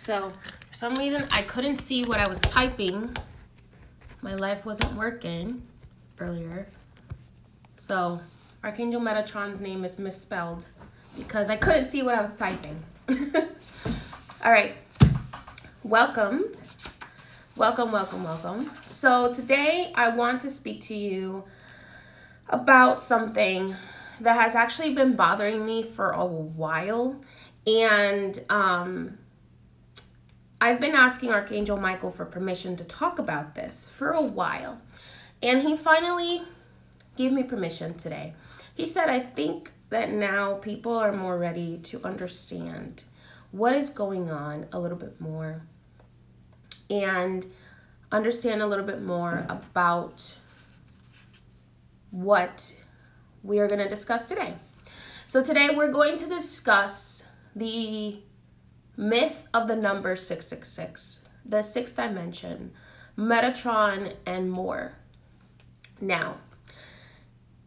So for some reason I couldn't see what I was typing. My life wasn't working earlier. So Archangel Metatron's name is misspelled because I couldn't see what I was typing. All right. Welcome. Welcome. So today I want to speak to you about something that has actually been bothering me for a while. And I've been asking Archangel Michael for permission to talk about this for a while. And he finally gave me permission today. He said, I think that now people are more ready to understand what is going on a little bit more and understand a little bit more about what we are going to discuss today. So today we're going to discuss the myth of the number 666, the sixth dimension, Metatron, and more. Now,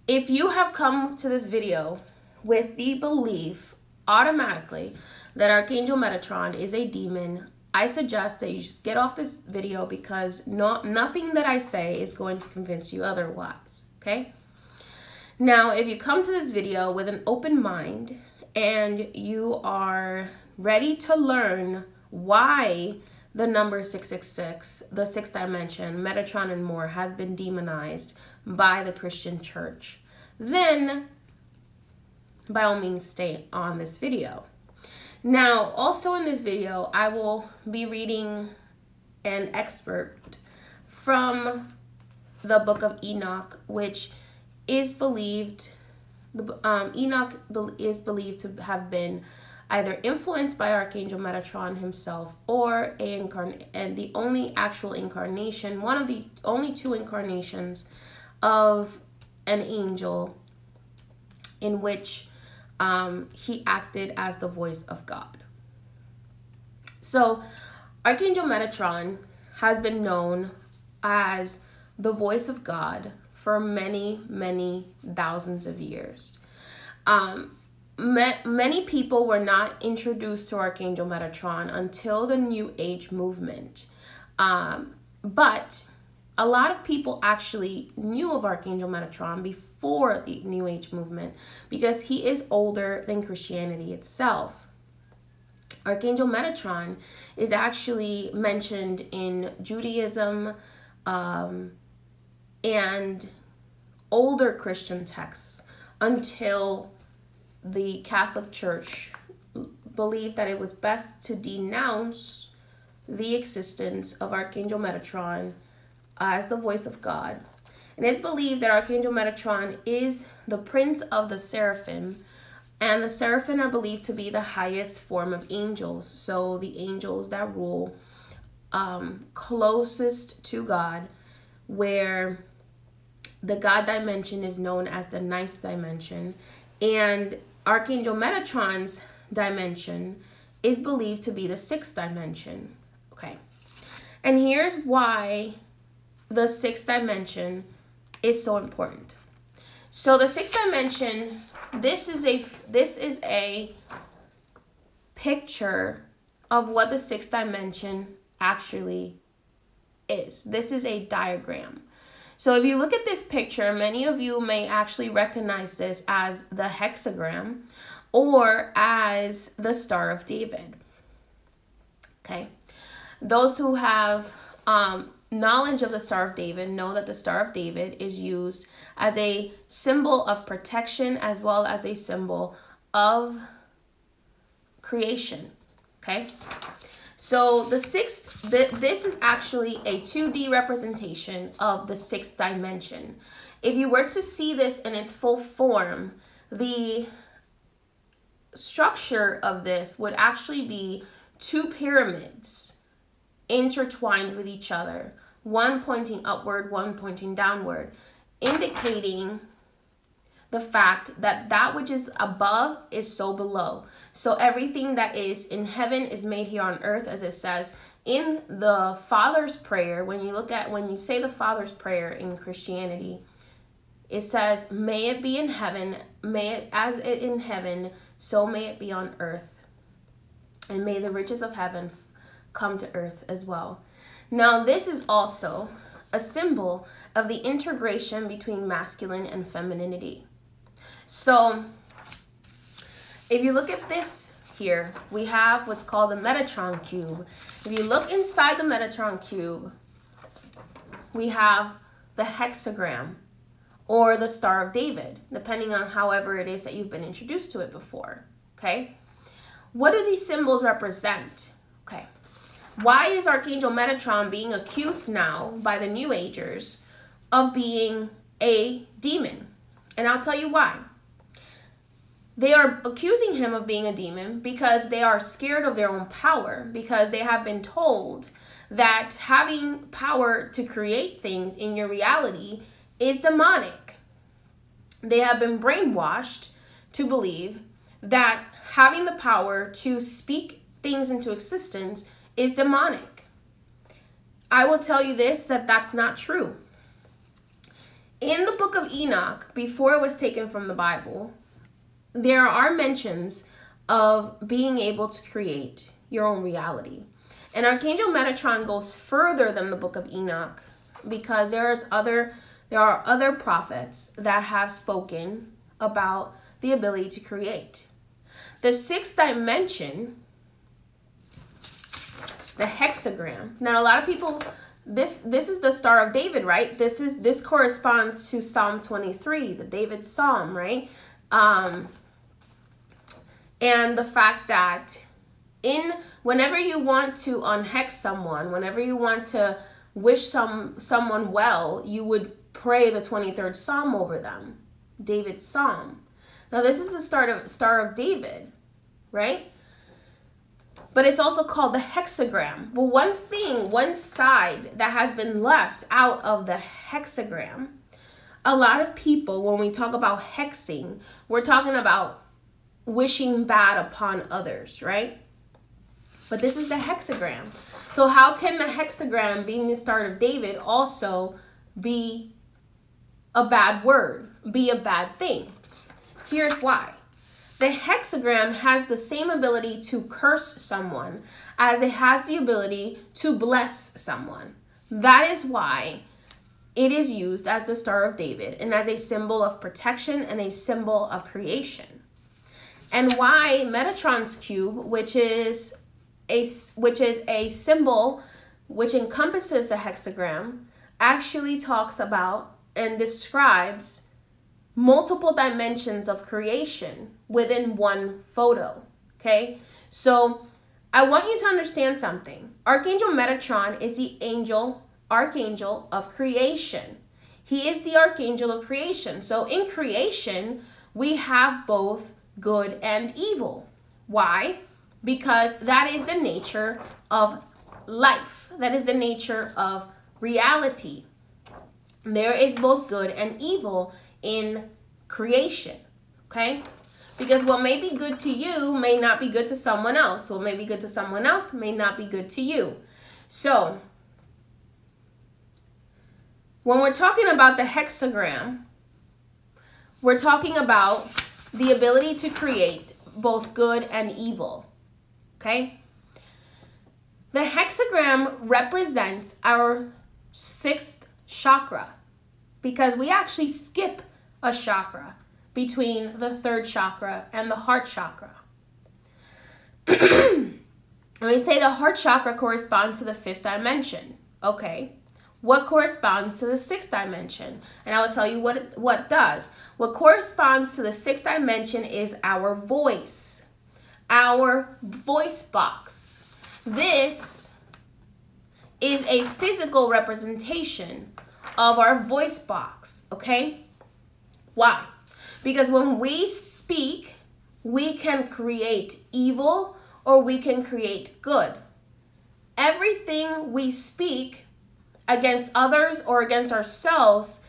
if you have come to this video with the belief automatically that Archangel Metatron is a demon, I suggest that you just get off this video because nothing that I say is going to convince you otherwise, okay? Now, if you come to this video with an open mind and you are ready to learn why the number 666, the sixth dimension, Metatron and more, has been demonized by the Christian church, then by all means stay on this video. Now, also in this video, I will be reading an excerpt from the book of Enoch, which is believed, Enoch is believed to have been either influenced by Archangel Metatron himself or and the only actual incarnation, one of the only two incarnations of an angel in which he acted as the voice of God. So Archangel Metatron has been known as the voice of God for many, many thousands of years. Many people were not introduced to Archangel Metatron until the New Age movement. But a lot of people actually knew of Archangel Metatron before the New Age movement because he is older than Christianity itself. Archangel Metatron is actually mentioned in Judaism and older Christian texts until the Catholic Church believed that it was best to denounce the existence of Archangel Metatron as the voice of God. And it's believed that Archangel Metatron is the prince of the seraphim, and the seraphim are believed to be the highest form of angels. So the angels that rule closest to God, where the God dimension is known as the ninth dimension, and Archangel Metatron's dimension is believed to be the sixth dimension. Okay, and here's why the sixth dimension is so important. So the sixth dimension, this is a picture of what the sixth dimension actually is. This is a diagram. So if you look at this picture, many of you may actually recognize this as the hexagram or as the Star of David. Okay, those who have knowledge of the Star of David know that the Star of David is used as a symbol of protection as well as a symbol of creation. Okay, so this is actually a 2D representation of the sixth dimension. If you were to see this in its full form, the structure of this would actually be two pyramids intertwined with each other, one pointing upward, one pointing downward, indicating the fact that that which is above is so below. So everything that is in heaven is made here on earth, as it says in the Father's Prayer. When you say the Father's Prayer in Christianity, it says, may it be in heaven, as in heaven, so may it be on earth. And may the riches of heaven come to earth as well. Now, this is also a symbol of the integration between masculine and femininity. So if you look at this here, we have what's called the Metatron cube. If you look inside the Metatron cube, we have the hexagram or the Star of David, depending on however it is that you've been introduced to it before, okay? What do these symbols represent? Okay, why is Archangel Metatron being accused now by the New Agers of being a demon? And I'll tell you why. They are accusing him of being a demon because they are scared of their own power, because they have been told that having power to create things in your reality is demonic. They have been brainwashed to believe that having the power to speak things into existence is demonic. I will tell you this, that that's not true. In the book of Enoch, before it was taken from the Bible, there are mentions of being able to create your own reality. And Archangel Metatron goes further than the book of Enoch, because there are other prophets that have spoken about the ability to create. The sixth dimension, the hexagram. Now, a lot of people, this is the Star of David, right? This corresponds to Psalm 23, the David Psalm, right? And the fact that whenever you want to unhex someone, whenever you want to wish someone well, you would pray the 23rd Psalm over them, David's Psalm. Now, this is the Star of David, right? But it's also called the hexagram. Well, one side that has been left out of the hexagram, a lot of people, when we talk about hexing, we're talking about wishing bad upon others, right? But this is the hexagram. So how can the hexagram, being the Star of David, also be a bad word, be a bad thing? Here's why. The hexagram has the same ability to curse someone as it has the ability to bless someone. That is why it is used as the Star of David and as a symbol of protection and a symbol of creation. And why Metatron's cube, which is a symbol which encompasses the hexagram, actually talks about and describes multiple dimensions of creation within one photo, okay? So I want you to understand something. Archangel Metatron is the archangel of creation. He is the archangel of creation. So in creation, we have both good and evil. Why? Because that is the nature of life. That is the nature of reality. There is both good and evil in creation, okay? Because what may be good to you may not be good to someone else. What may be good to someone else may not be good to you. So when we're talking about the hexagram, we're talking about the ability to create both good and evil, okay? The hexagram represents our sixth chakra, because we actually skip a chakra between the third chakra and the heart chakra. And we say the heart chakra corresponds to the fifth dimension. Okay, what corresponds to the sixth dimension? And I will tell you what does. What corresponds to the sixth dimension is our voice box. This is a physical representation of our voice box, okay? Why? Because when we speak, we can create evil or we can create good. Everything we speak against others or against ourselves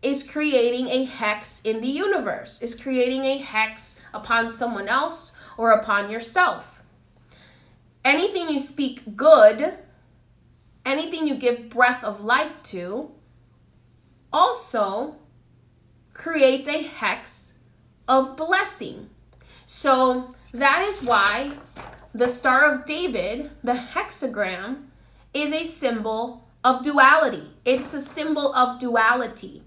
is creating a hex in the universe, is creating a hex upon someone else or upon yourself. Anything you speak good, anything you give breath of life to, also creates a hex of blessing. So that is why the Star of David, the hexagram, is a symbol of duality. It's a symbol of duality.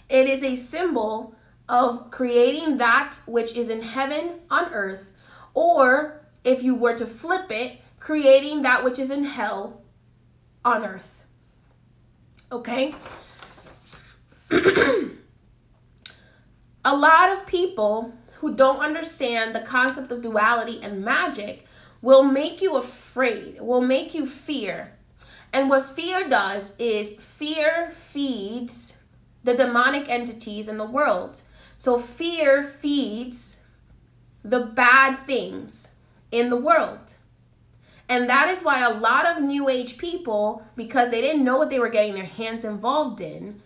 It is a symbol of creating that which is in heaven on earth, or if you were to flip it, creating that which is in hell on earth. Okay? A lot of people who don't understand the concept of duality and magic will make you afraid, will make you fear. And what fear does is fear feeds the demonic entities in the world. So fear feeds the bad things in the world. And that is why a lot of New Age people, because they didn't know what they were getting their hands involved in,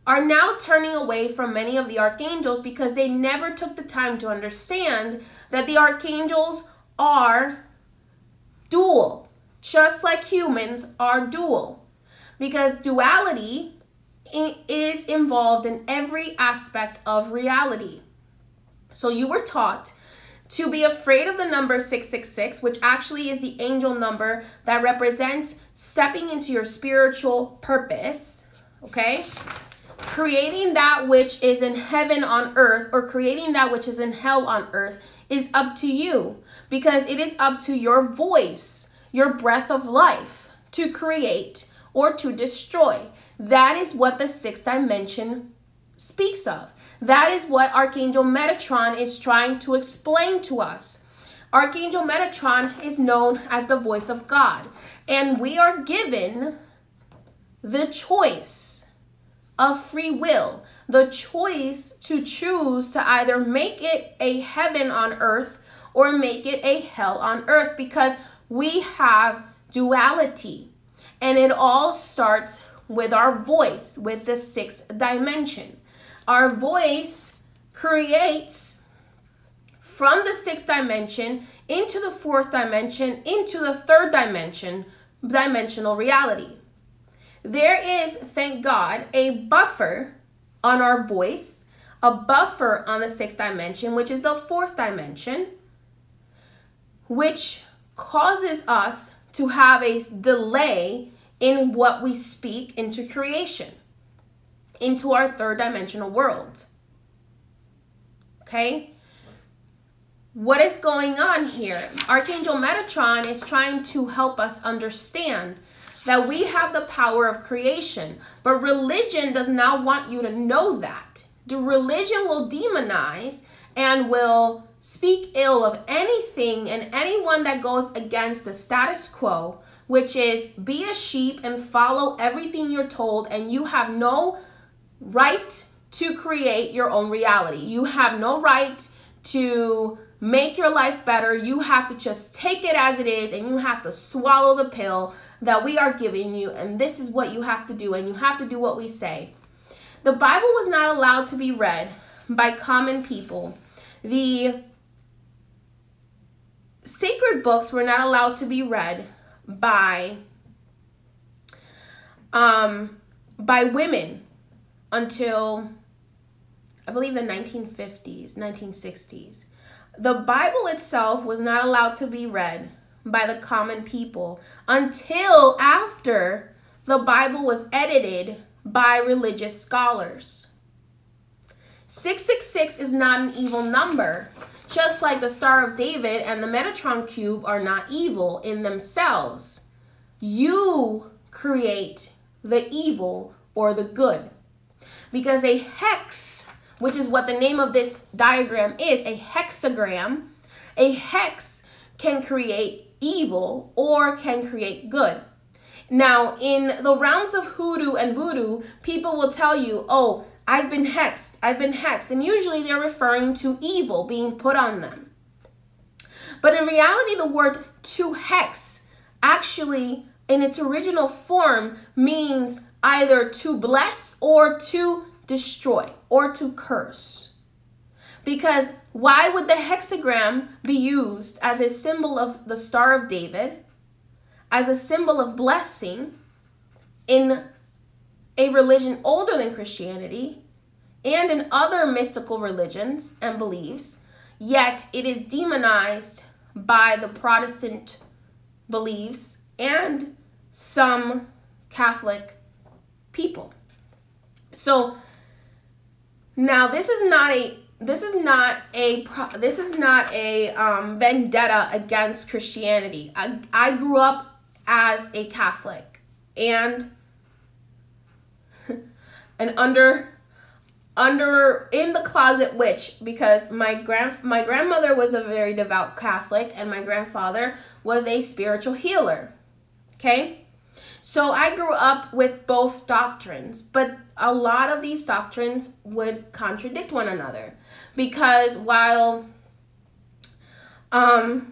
are now turning away from many of the archangels because they never took the time to understand that the archangels are dual, just like humans are dual. Because duality is involved in every aspect of reality. So you were taught to be afraid of the number 666, which actually is the angel number that represents stepping into your spiritual purpose, okay? Creating that which is in heaven on earth, or creating that which is in hell on earth, is up to you, because it is up to your voice, your breath of life, to create or to destroy. That is what the sixth dimension speaks of. That is what Archangel Metatron is trying to explain to us. Archangel Metatron is known as the voice of God, and we are given the choice of free will, the choice to choose to either make it a heaven on earth or make it a hell on earth, because we have duality. And it all starts with our voice, with the sixth dimension. Our voice creates from the sixth dimension into the fourth dimension, into the third dimension, dimensional reality. There is, thank God, a buffer on our voice, a buffer on the sixth dimension, which is the fourth dimension, which causes us to have a delay in what we speak into creation, into our third dimensional world. Okay? What is going on here? Archangel Metatron is trying to help us understand that we have the power of creation, but religion does not want you to know that. The religion will demonize and will speak ill of anything and anyone that goes against the status quo, which is be a sheep and follow everything you're told, and you have no right to create your own reality. You have no right to make your life better. You have to just take it as it is, and you have to swallow the pill that we are giving you, and this is what you have to do, and you have to do what we say. The Bible was not allowed to be read by common people. The sacred books were not allowed to be read by women until, I believe, the 1950s, 1960s. The Bible itself was not allowed to be read by the common people until after the Bible was edited by religious scholars. 666 is not an evil number, just like the Star of David and the Metatron cube are not evil in themselves. You create the evil or the good, because a hex, which is what the name of this diagram is, a hexagram, a hex can create evil or can create good. Now, in the realms of hoodoo and voodoo, people will tell you, oh, I've been hexed, and usually they're referring to evil being put on them. But in reality, the word to hex actually, in its original form, means either to bless or to destroy or to curse. Because why would the hexagram be used as a symbol of the Star of David, as a symbol of blessing in a religion older than Christianity and in other mystical religions and beliefs, yet it is demonized by the Protestant beliefs and some Catholic people. So now this is not a vendetta against Christianity. I grew up as a Catholic and under in the closet witch, because my grandmother was a very devout Catholic and my grandfather was a spiritual healer. Okay? So I grew up with both doctrines, but a lot of these doctrines would contradict one another, because while the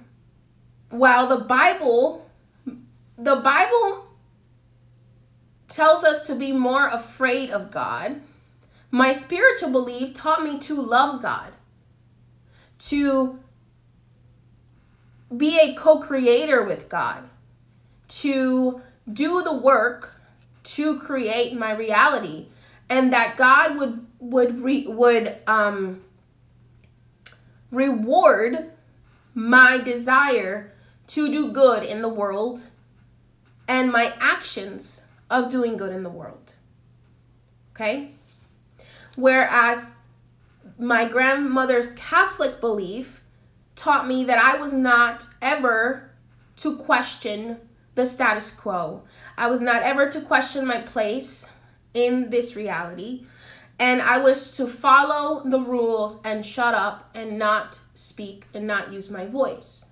Bible tells us to be more afraid of God, my spiritual belief taught me to love God, to be a co-creator with God, to do the work to create my reality, and that God would reward my desire to do good in the world and my actions of doing good in the world. Okay? Whereas my grandmother's Catholic belief taught me that I was not ever to question the status quo. I was not ever to question my place in this reality. And I was to follow the rules and shut up and not speak and not use my voice.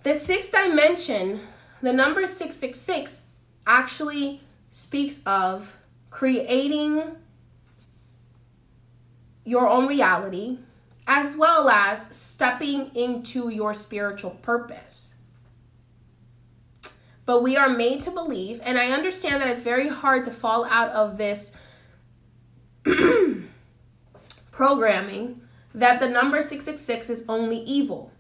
The sixth dimension, the number 666, actually speaks of creating your own reality, as well as stepping into your spiritual purpose. But we are made to believe, and I understand that it's very hard to fall out of this programming, that the number 666 is only evil.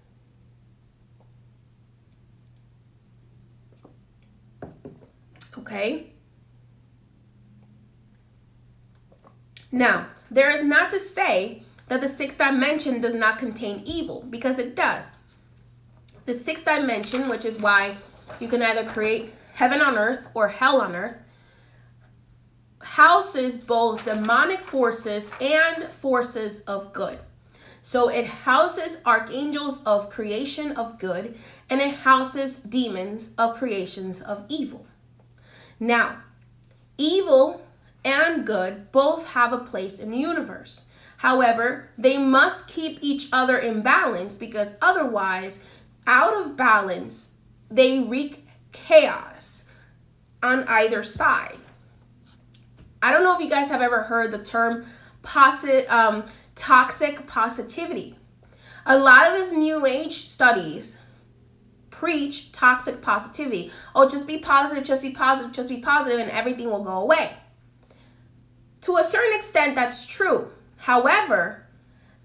Okay? Now, there is not to say that the sixth dimension does not contain evil, because it does. The sixth dimension, which is why you can either create heaven on earth or hell on earth, houses both demonic forces and forces of good. So it houses archangels of creation of good, and it houses demons of creations of evil. Now, evil and good both have a place in the universe. However, they must keep each other in balance, because otherwise, out of balance, they wreak chaos on either side. I don't know if you guys have ever heard the term toxic positivity. A lot of these new age studies preach toxic positivity. Oh, just be positive, just be positive, just be positive, and everything will go away. To a certain extent, that's true. However,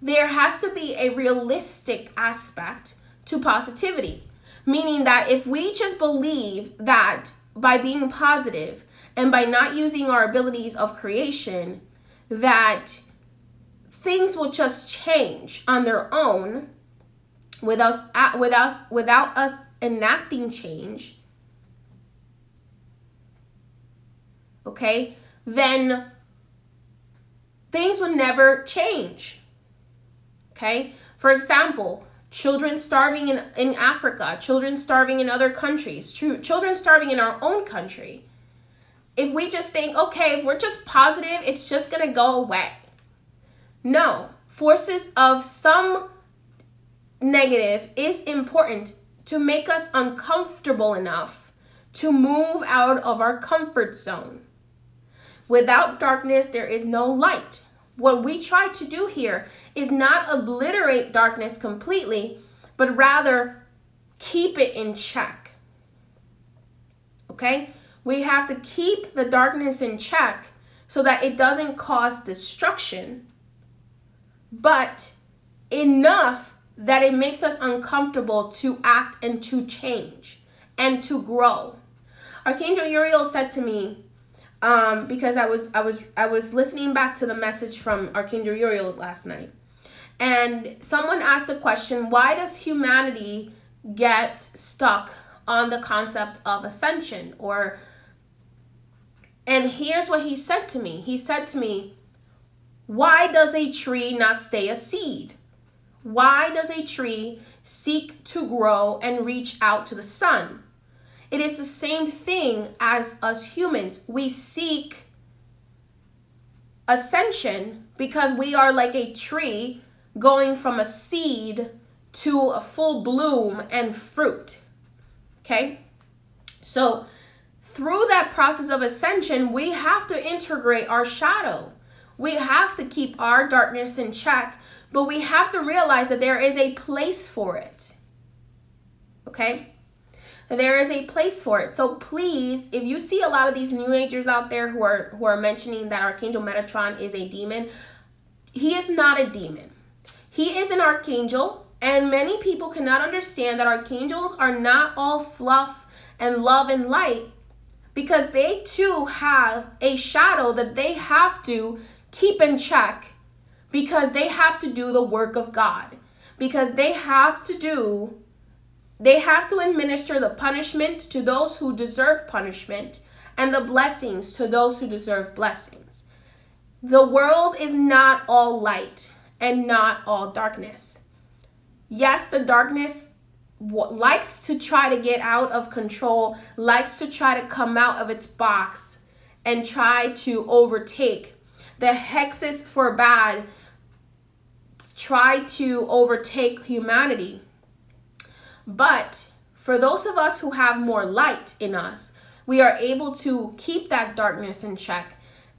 there has to be a realistic aspect to positivity, meaning that if we just believe that by being positive and by not using our abilities of creation, that things will just change on their own without us enacting change, okay, then things would never change. Okay? For example, children starving in Africa, children starving in other countries, children starving in our own country. If we just think, okay, if we're just positive, it's just going to go away. No. Forces of some negative is important to make us uncomfortable enough to move out of our comfort zone. Without darkness, there is no light. What we try to do here is not obliterate darkness completely, but rather keep it in check. Okay? We have to keep the darkness in check so that it doesn't cause destruction, but enough that it makes us uncomfortable to act and to change and to grow. Archangel Uriel said to me, because I was listening back to the message from Archangel Uriel last night, And someone asked a question, why does humanity get stuck on the concept of ascension? And here's what he said to me. He said to me, why does a tree not stay a seed? Why does a tree seek to grow and reach out to the sun? It is the same thing as us humans. We seek ascension because we are like a tree going from a seed to a full bloom and fruit. Okay? So through that process of ascension, we have to integrate our shadow. We have to keep our darkness in check, but we have to realize that there is a place for it. Okay? There is a place for it. So please, if you see a lot of these New Agers out there who are mentioning that Archangel Metatron is a demon, he is not a demon. He is an archangel, and many people cannot understand that archangels are not all fluff and love and light, because they too have a shadow that they have to keep in check, because they have to do the work of God, because they have to administer the punishment to those who deserve punishment and the blessings to those who deserve blessings. The world is not all light and not all darkness. Yes, the darkness likes to try to get out of control, likes to try to come out of its box and try to overtake. The hexes for bad try to overtake humanity. But for those of us who have more light in us, we are able to keep that darkness in check.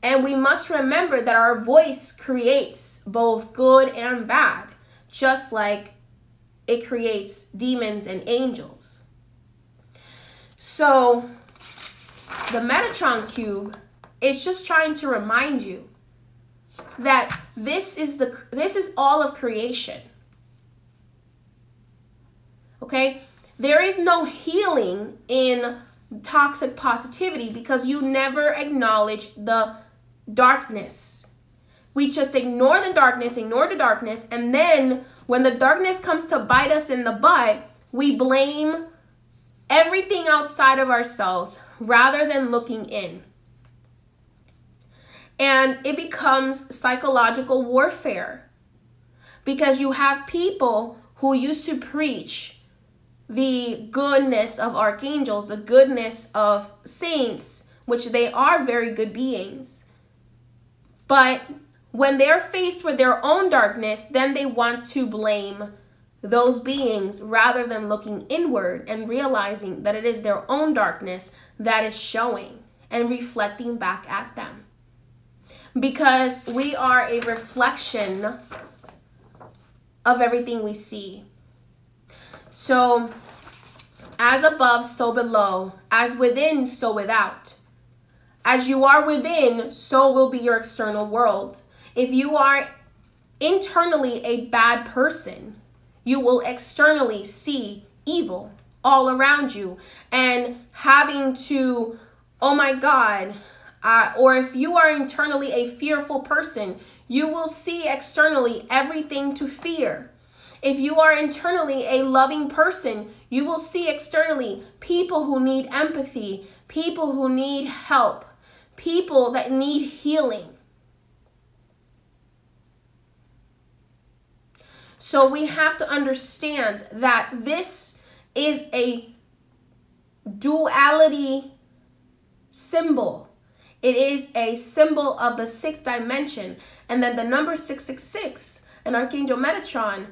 And we must remember that our voice creates both good and bad, just like it creates demons and angels. So the Metatron cube is just trying to remind you that this is all of creation. Okay? There is no healing in toxic positivity because you never acknowledge the darkness. We just ignore the darkness, and then when the darkness comes to bite us in the butt, we blame everything outside of ourselves rather than looking in. And it becomes psychological warfare because you have people who used to preach the goodness of archangels, the goodness of saints, which they are very good beings. But when they're faced with their own darkness, then they want to blame those beings rather than looking inward and realizing that it is their own darkness that is showing and reflecting back at them. Because we are a reflection of everything we see. So, as above, so below. As within, so without. As you are within, so will be your external world. If you are internally a bad person, you will externally see evil all around you. And having to, oh my God, or if you are internally a fearful person, you will see externally everything to fear. If you are internally a loving person, you will see externally people who need empathy, people who need help, people that need healing. So we have to understand that this is a duality symbol. It is a symbol of the sixth dimension. And then the number 666 and Archangel Metatron,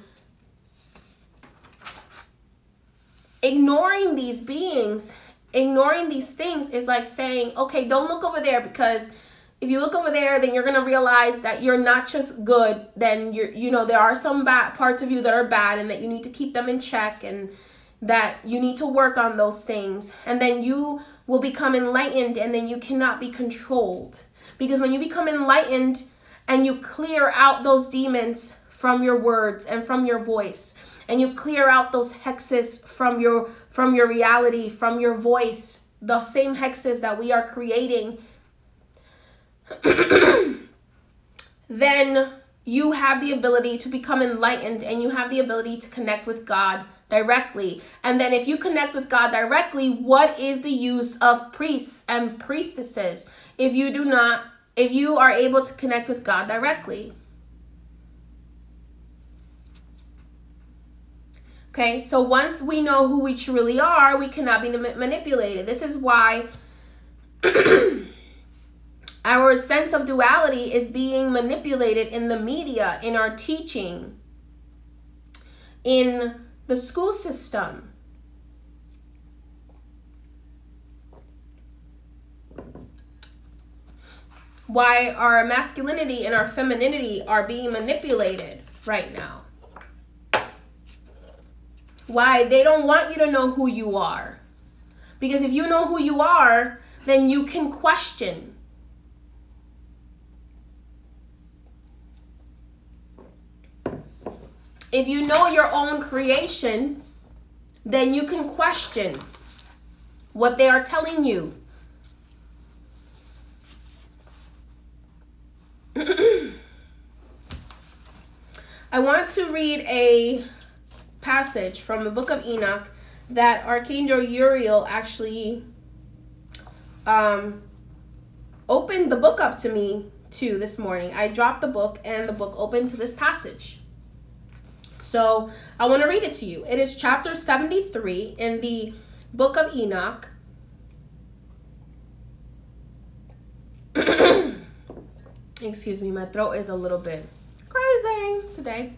ignoring these beings, ignoring these things is like saying, okay, don't look over there, because if you look over there, then you're going to realize that you're not just good. Then there are some bad parts of you that are bad and that you need to keep them in check and that you need to work on those things. And then you will become enlightened, and then you cannot be controlled. Because when you become enlightened and you clear out those demons from your words and from your voice, and you clear out those hexes from your reality, from your voice, the same hexes that we are creating, then you have the ability to become enlightened and you have the ability to connect with God directly. And then if you connect with God directly, what is the use of priests and priestesses if you are able to connect with God directly? Okay, so once we know who we truly are, we cannot be manipulated. This is why our sense of duality is being manipulated in the media, in our teaching, in the school system. Why our masculinity and our femininity are being manipulated right now. Why they don't want you to know who you are. Because if you know who you are, then you can question. If you know your own creation, then you can question what they are telling you. I want to read a passage from the book of Enoch that Archangel Uriel actually opened the book up to me too this morning. I dropped the book and the book opened to this passage. So I want to read it to you. It is chapter 73 in the book of Enoch. Excuse me, my throat is a little bit crazy today.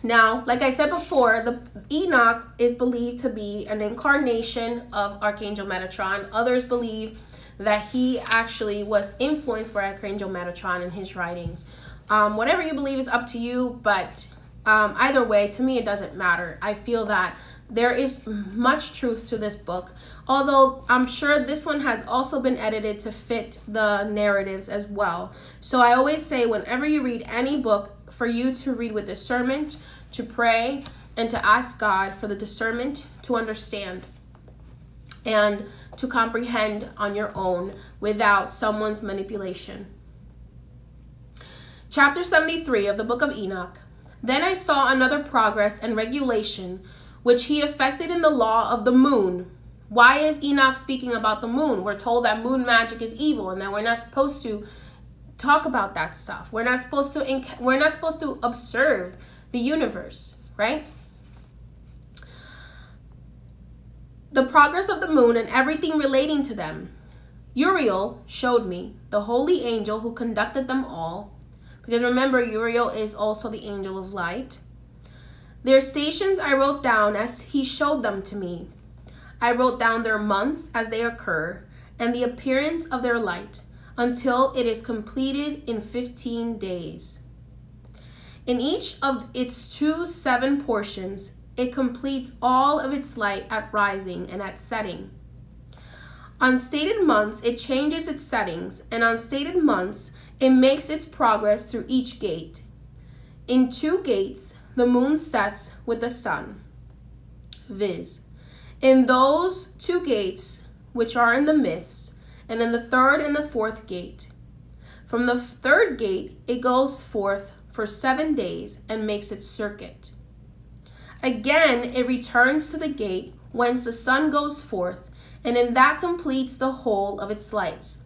Now, like I said before, the Enoch is believed to be an incarnation of Archangel Metatron. Others believe that he actually was influenced by Archangel Metatron in his writings. Whatever you believe is up to you, but either way, to me, it doesn't matter. I feel that there is much truth to this book, although I'm sure this one has also been edited to fit the narratives as well. So I always say, whenever you read any book, for you to read with discernment, to pray, and to ask God for the discernment to understand and to comprehend on your own without someone's manipulation. Chapter 73 of the book of Enoch. Then I saw another progress and regulation which he effected in the law of the moon. Why is Enoch speaking about the moon? We're told that moon magic is evil and that we're not supposed to talk about that stuff. We're not supposed to observe the universe, right? The progress of the moon and everything relating to them. Uriel showed me the holy angel who conducted them all. Because remember, Uriel is also the angel of light. Their stations I wrote down as he showed them to me. I wrote down their months as they occur and the appearance of their light until it is completed in 15 days. In each of its 2 7 portions, it completes all of its light at rising and at setting. On stated months, it changes its settings, and on stated months, it makes its progress through each gate. In 2 gates, the moon sets with the sun, viz. In those 2 gates, which are in the mist, and in the 3rd and the 4th gate. From the 3rd gate, it goes forth for 7 days and makes its circuit. Again, it returns to the gate whence the sun goes forth, and in that completes the whole of its lights.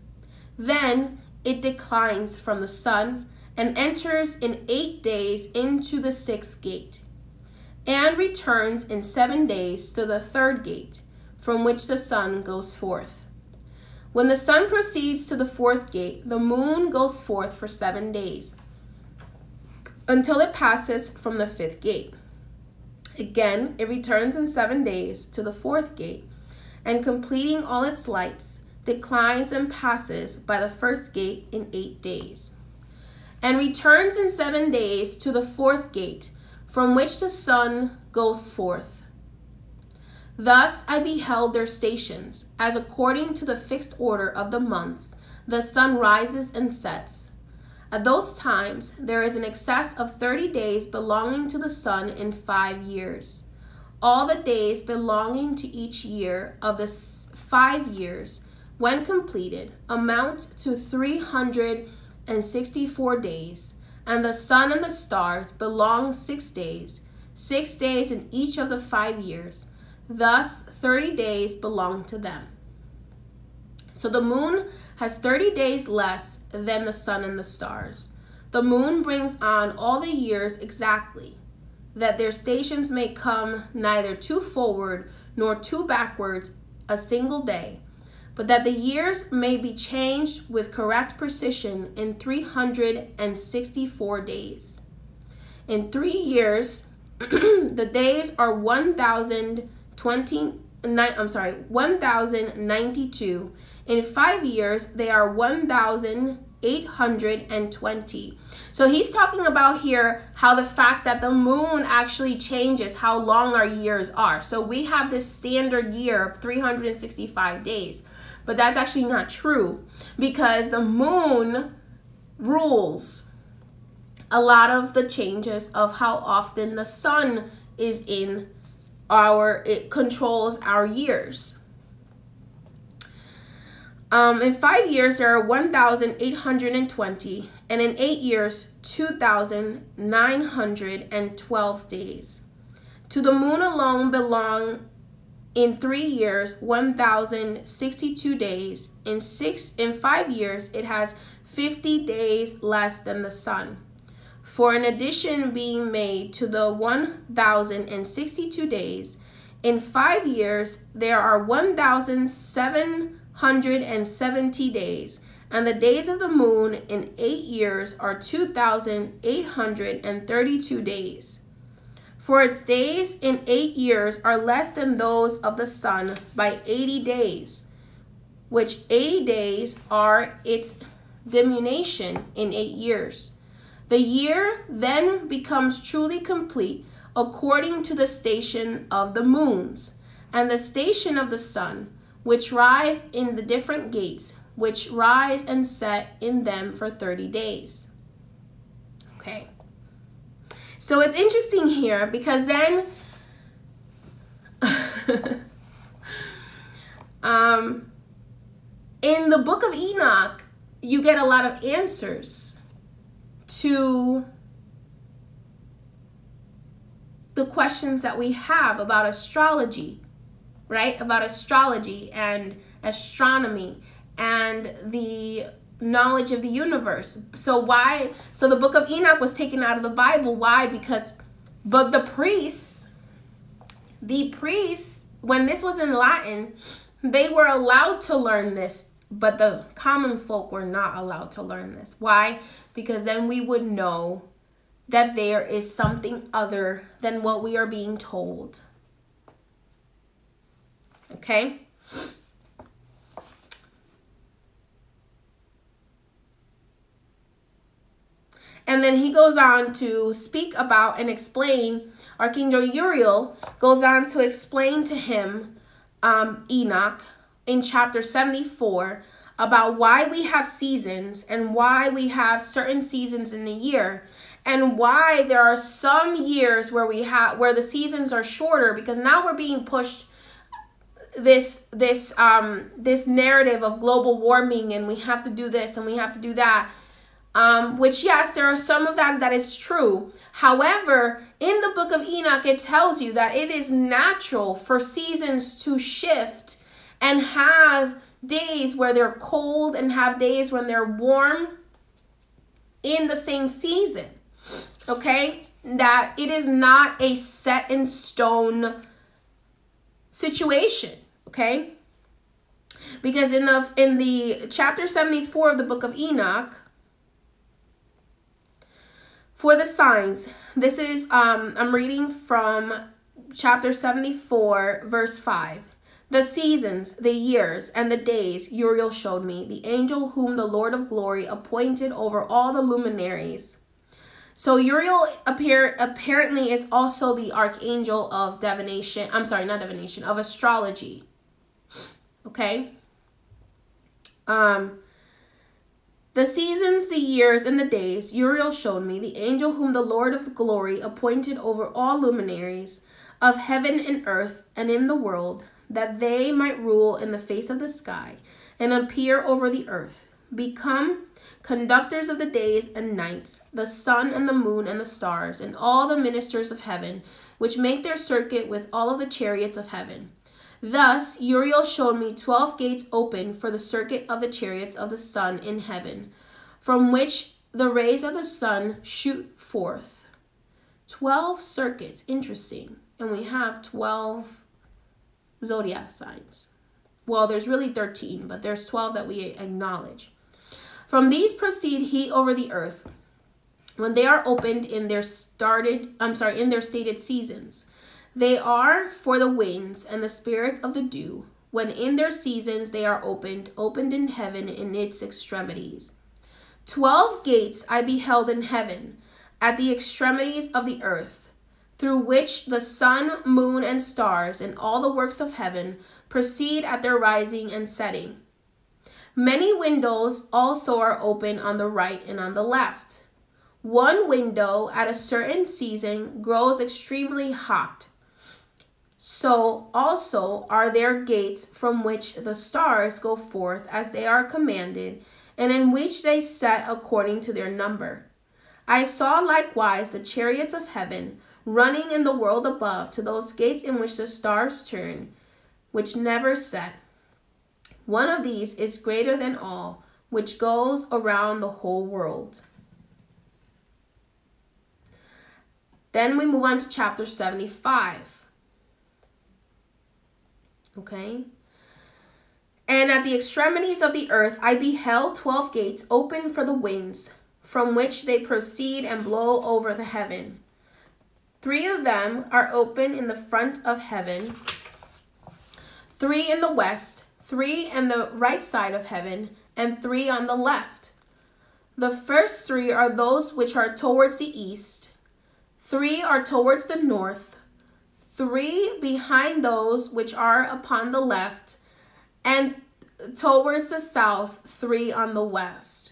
Then it declines from the sun and enters in 8 days into the 6th gate, and returns in 7 days to the 3rd gate, from which the sun goes forth. When the sun proceeds to the 4th gate, the moon goes forth for 7 days, until it passes from the 5th gate. Again, it returns in 7 days to the 4th gate, and completing all its lights, declines and passes by the 1st gate in 8 days, and returns in 7 days to the 4th gate, from which the sun goes forth. Thus I beheld their stations, as according to the fixed order of the months, the sun rises and sets. At those times, there is an excess of 30 days belonging to the sun in 5 years. All the days belonging to each year of the 5 years, when completed, amount to 300 1,064 days, and the sun and the stars belong 6 days, 6 days in each of the 5 years. Thus 30 days belong to them. So the moon has 30 days less than the sun and the stars. The moon brings on all the years exactly, that their stations may come neither too forward nor too backwards a single day, but that the years may be changed with correct precision in 364 days. In 3 years, the days are 1,092. In 5 years, they are 1,820. So he's talking about here how the fact that the moon actually changes how long our years are. So we have this standard year of 365 days, but that's actually not true because the moon rules a lot of the changes of how often the sun is in it controls our years. In 5 years, there are 1,820, and in 8 years, 2,912 days. To the moon alone belong in 3 years, 1,062 days. In 5 years, it has 50 days less than the sun. For an addition being made to the 1,062 days, in 5 years, there are 1,770 days, and the days of the moon in 8 years are 2,832 days. For its days in 8 years are less than those of the sun by 80 days, which 80 days are its diminution in 8 years. The year then becomes truly complete according to the station of the moons and the station of the sun, which rise in the different gates, which rise and set in them for 30 days. Okay. So it's interesting here because then in the book of Enoch, you get a lot of answers to the questions that we have about astrology, right? About astrology and astronomy and the knowledge of the universe. So the book of Enoch was taken out of the Bible. Why? But the priests, when this was in Latin, they were allowed to learn this, but the common folk were not allowed to learn this. Why? Because then we would know that there is something other than what we are being told. Okay? And then he goes on to speak about and explain, Archangel Uriel goes on to explain to him, Enoch, in chapter 74, about why we have seasons and why we have certain seasons in the year, and why there are some years where the seasons are shorter, because now we're being pushed this narrative of global warming, and we have to do this and we have to do that. Which, yes, there are some of that is true. However, in the book of Enoch, it tells you that it is natural for seasons to shift and have days where they're cold and have days when they're warm in the same season. Okay? That it is not a set in stone situation. Okay? Because in the chapter 74 of the book of Enoch, for the signs, this is, I'm reading from chapter 74, verse 5. The seasons, the years, and the days Uriel showed me, the angel whom the Lord of glory appointed over all the luminaries. So Uriel apparently is also the archangel of divination. I'm sorry, not divination, of astrology. Okay? The seasons, the years, and the days Uriel showed me, the angel whom the Lord of glory appointed over all luminaries of heaven and earth and in the world, that they might rule in the face of the sky and appear over the earth, become conductors of the days and nights, the sun and the moon and the stars, and all the ministers of heaven, which make their circuit with all of the chariots of heaven. Thus Uriel showed me 12 gates open for the circuit of the chariots of the sun in heaven, from which the rays of the sun shoot forth. 12 circuits, interesting. And we have 12 zodiac signs. Well, there's really 13, but there's 12 that we acknowledge. From these proceed heat over the earth, when they are opened in their stated seasons. They are for the winds and the spirits of the dew, when in their seasons they are opened in heaven in its extremities. 12 gates I beheld in heaven, at the extremities of the earth, through which the sun, moon, and stars, and all the works of heaven proceed at their rising and setting. Many windows also are open on the right and on the left. One window at a certain season grows extremely hot. So also are there gates from which the stars go forth as they are commanded, and in which they set according to their number. I saw likewise the chariots of heaven running in the world above to those gates in which the stars turn, which never set. One of these is greater than all, which goes around the whole world. Then we move on to chapter 75. Okay. And at the extremities of the earth I beheld 12 gates open for the winds, from which they proceed and blow over the heaven. 3 of them are open in the front of heaven, 3 in the west, 3 on the right side of heaven, and 3 on the left. The first 3 are those which are towards the east, 3 are towards the north, 3 behind those which are upon the left, and towards the south, 3 on the west.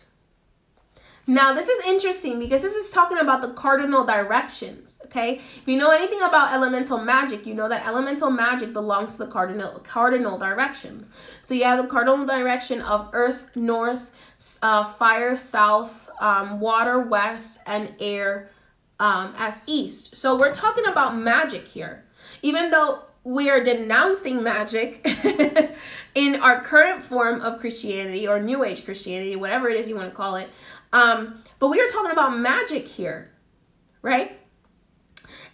Now, this is interesting because this is talking about the cardinal directions, okay? If you know anything about elemental magic, you know that elemental magic belongs to the cardinal directions. So you have the cardinal direction of earth, north, fire, south, water, west, and air, as east. So we're talking about magic here. Even though we are denouncing magic in our current form of Christianity or New Age Christianity, whatever it is you want to call it. But we are talking about magic here, right?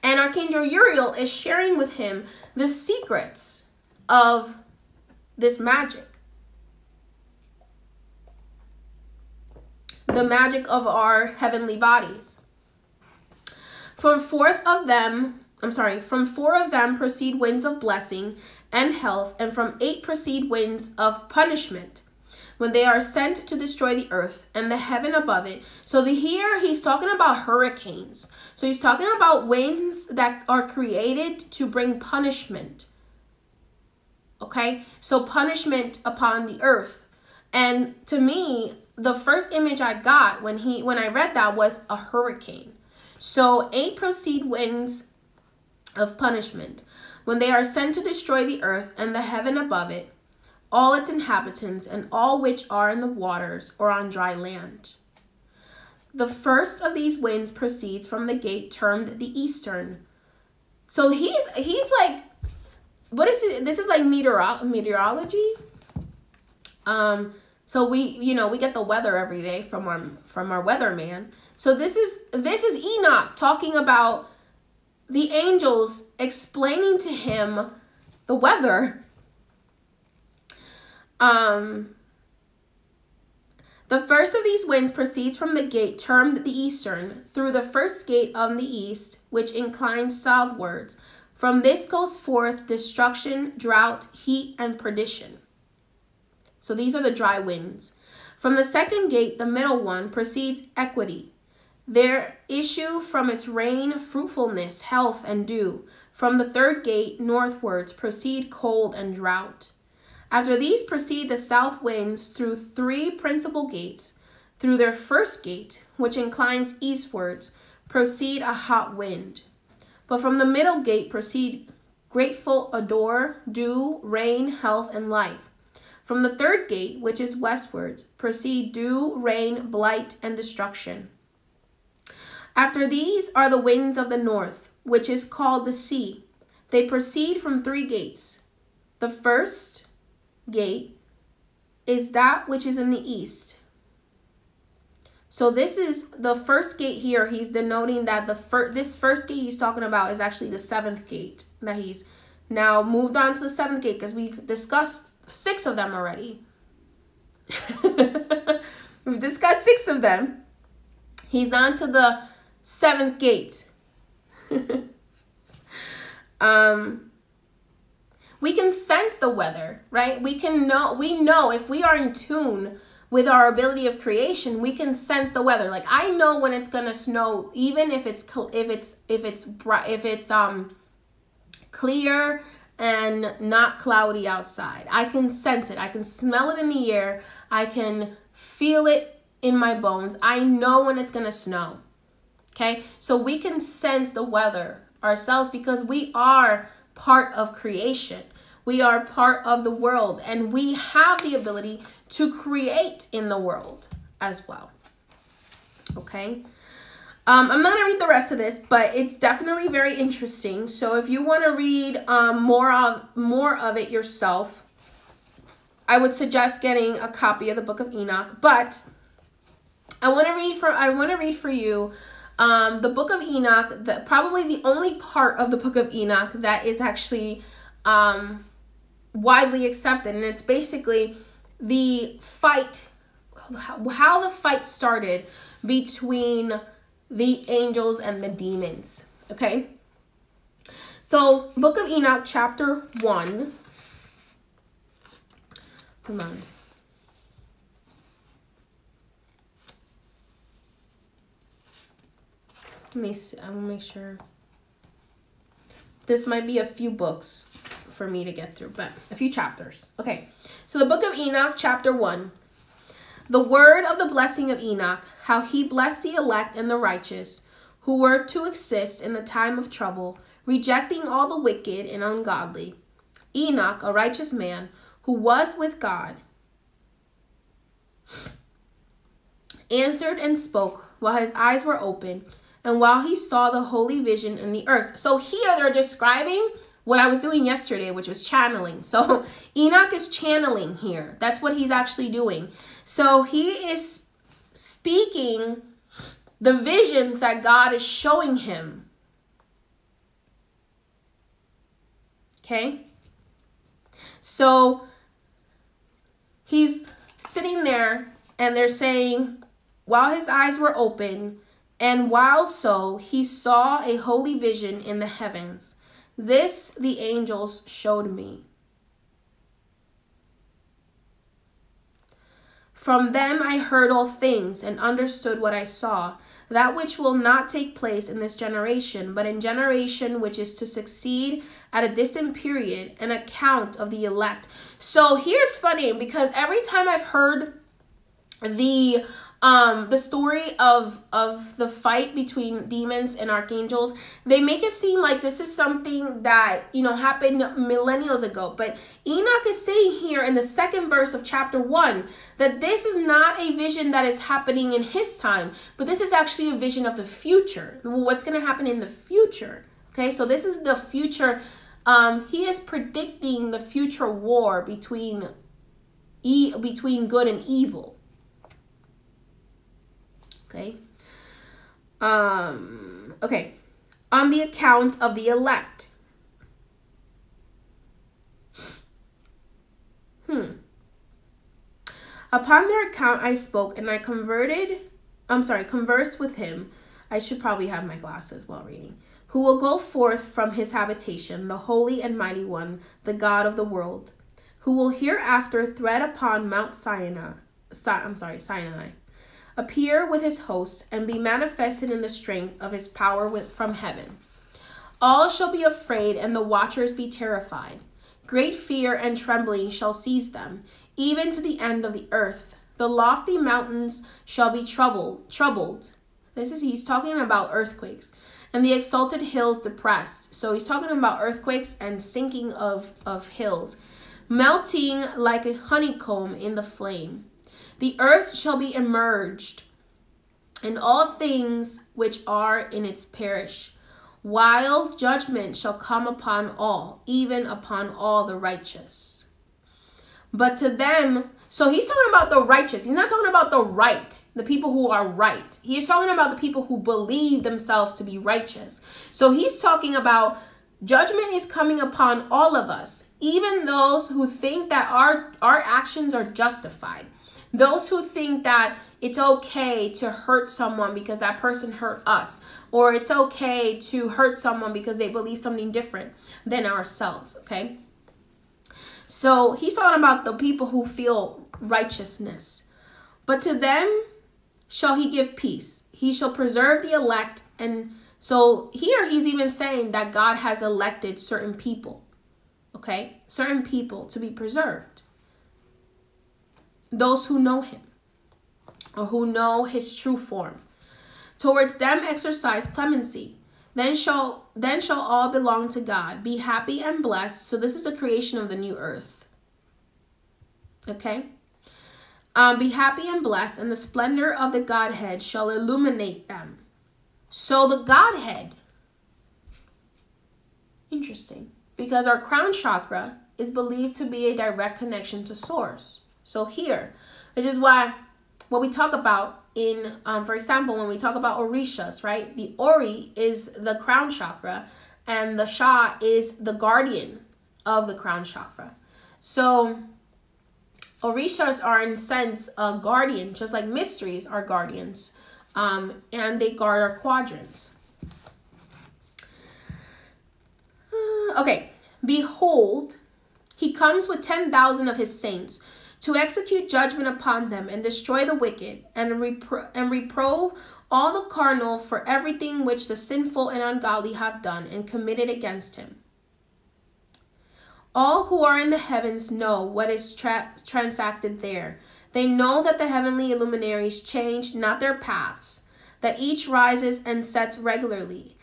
And Archangel Uriel is sharing with him the secrets of this magic. The magic of our heavenly bodies. From 4 of them proceed winds of blessing and health, and from 8 proceed winds of punishment, when they are sent to destroy the earth and the heaven above it. So here he's talking about hurricanes. So he's talking about winds that are created to bring punishment. Okay, so punishment upon the earth. And to me, the first image I got when I read that was a hurricane. So 8 proceed winds of punishment, when they are sent to destroy the earth and the heaven above it, all its inhabitants, and all which are in the waters or on dry land. The first of these winds proceeds from the gate termed the eastern. So he's like, what is it? This is like meteorology. So we get the weather every day from our weatherman. So this is Enoch talking about the angels explaining to him the weather. The first of these winds proceeds from the gate termed the eastern, through the first gate on the east, which inclines southwards. From this goes forth destruction, drought, heat, and perdition. So these are the dry winds. From the second gate, the middle one, proceeds equity. There issue from its rain, fruitfulness, health, and dew. From the third gate, northwards, proceed cold and drought. After these proceed the south winds through 3 principal gates. Through their first gate, which inclines eastwards, proceed a hot wind. But from the middle gate proceed grateful odor, dew, rain, health, and life. From the third gate, which is westwards, proceed dew, rain, blight, and destruction. After these are the winds of the north, which is called the sea. They proceed from 3 gates. The first gate is that which is in the east. So this is the first gate here. He's denoting that this first gate he's talking about is actually the 7th gate. That he's now moved on to the 7th gate because we've discussed 6 of them already. We've discussed 6 of them. He's on to the 7th gate. We can sense the weather, right? We know if we are in tune with our ability of creation, we can sense the weather. Like, I know when it's gonna snow, even if it's clear and not cloudy outside. I can sense it. I can smell it in the air. I can feel it in my bones. I know when it's gonna snow. Okay, so we can sense the weather ourselves because we are part of creation. We are part of the world, and we have the ability to create in the world as well. Okay, I'm not gonna read the rest of this, but it's definitely very interesting. So if you want to read more of it yourself, I would suggest getting a copy of the Book of Enoch. But I want to read for you the Book of Enoch, probably the only part of the Book of Enoch that is actually widely accepted, and it's basically the fight, how the fight started between the angels and the demons. Okay, so Book of Enoch, chapter 1. Hold on. Let me see. I will make sure. This might be a few books for me to get through, but a few chapters. Okay, so the Book of Enoch, chapter 1. The word of the blessing of Enoch, how he blessed the elect and the righteous, who were to exist in the time of trouble, rejecting all the wicked and ungodly. Enoch, a righteous man, who was with God, answered and spoke while his eyes were open, and while he saw the holy vision in the earth. So here they're describing what I was doing yesterday, which was channeling. So Enoch is channeling here. That's what he's actually doing. So he is speaking the visions that God is showing him. Okay? So he's sitting there and they're saying, while his eyes were open, and while so, he saw a holy vision in the heavens. This the angels showed me. From them I heard all things and understood what I saw, that which will not take place in this generation, but in generation which is to succeed at a distant period, an account of the elect. So here's funny, because every time I've heard the story of the fight between demons and archangels, they make it seem like this is something that, you know, happened millennials ago. But Enoch is saying here in the 2nd verse of chapter 1 that this is not a vision that is happening in his time, but this is actually a vision of the future, what's going to happen in the future. Okay, so this is the future. He is predicting the future war between good and evil. Okay. Okay. On the account of the elect. Upon their account I spoke, and I conversed with him. I should probably have my glasses while reading. Who will go forth from his habitation, the holy and mighty one, the God of the world, who will hereafter tread upon Mount Sinai, appear with his hosts, and be manifested in the strength of his power from heaven. All shall be afraid, and the watchers be terrified. Great fear and trembling shall seize them, even to the end of the earth. The lofty mountains shall be troubled. He's talking about earthquakes. And the exalted hills depressed. So he's talking about earthquakes and sinking of hills. melting like a honeycomb in the flame. The earth shall be immersed, and all things which are in its perish. While judgment shall come upon all, even upon all the righteous. But to them, so he's talking about the righteous. He's not talking about the right, the people who are right. He's talking about the people who believe themselves to be righteous. So he's talking about judgment is coming upon all of us, even those who think that our actions are justified. Those who think that it's okay to hurt someone because that person hurt us, or it's okay to hurt someone because they believe something different than ourselves, okay? So he's talking about the people who feel righteousness. But to them shall he give peace. He shall preserve the elect. And so here he's even saying that God has elected certain people, okay? Certain people to be preserved. Those who know him, or who know his true form. Towards them exercise clemency. Then shall all belong to God. Be happy and blessed. So this is the creation of the new earth. Okay? Be happy and blessed, and the splendor of the Godhead shall illuminate them. So the Godhead, interesting, because our crown chakra is believed to be a direct connection to source. So here, which is why what we talk about in, for example, when we talk about orishas, right? The ori is the crown chakra, and the sha is the guardian of the crown chakra. So orishas are in a sense a guardian, just like mysteries are guardians, and they guard our quadrants. Okay, behold, he comes with 10,000 of his saints, to execute judgment upon them and destroy the wicked, and reprove all the carnal for everything which the sinful and ungodly have done and committed against him. All who are in the heavens know what is transacted there. They know that the heavenly luminaries change not their paths, that each rises and sets regularly,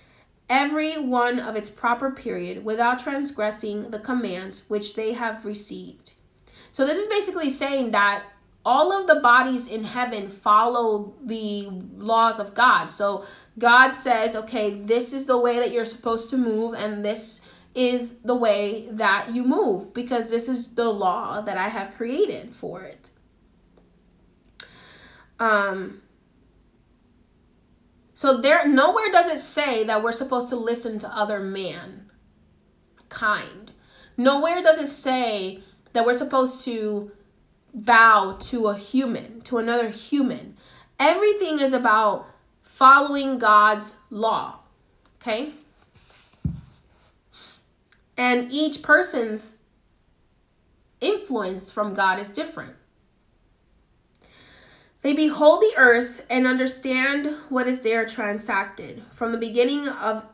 every one of its proper period, without transgressing the commands which they have received. So this is basically saying that all of the bodies in heaven follow the laws of God. So God says, okay, this is the way that you're supposed to move, and this is the way that you move, because this is the law that I have created for it. So there, nowhere does it say that we're supposed to listen to other mankind. Nowhere does it say that we're supposed to bow to a human, to another human. Everything is about following God's law, okay? And each person's influence from God is different. They behold the earth and understand what is there transacted, from the beginning of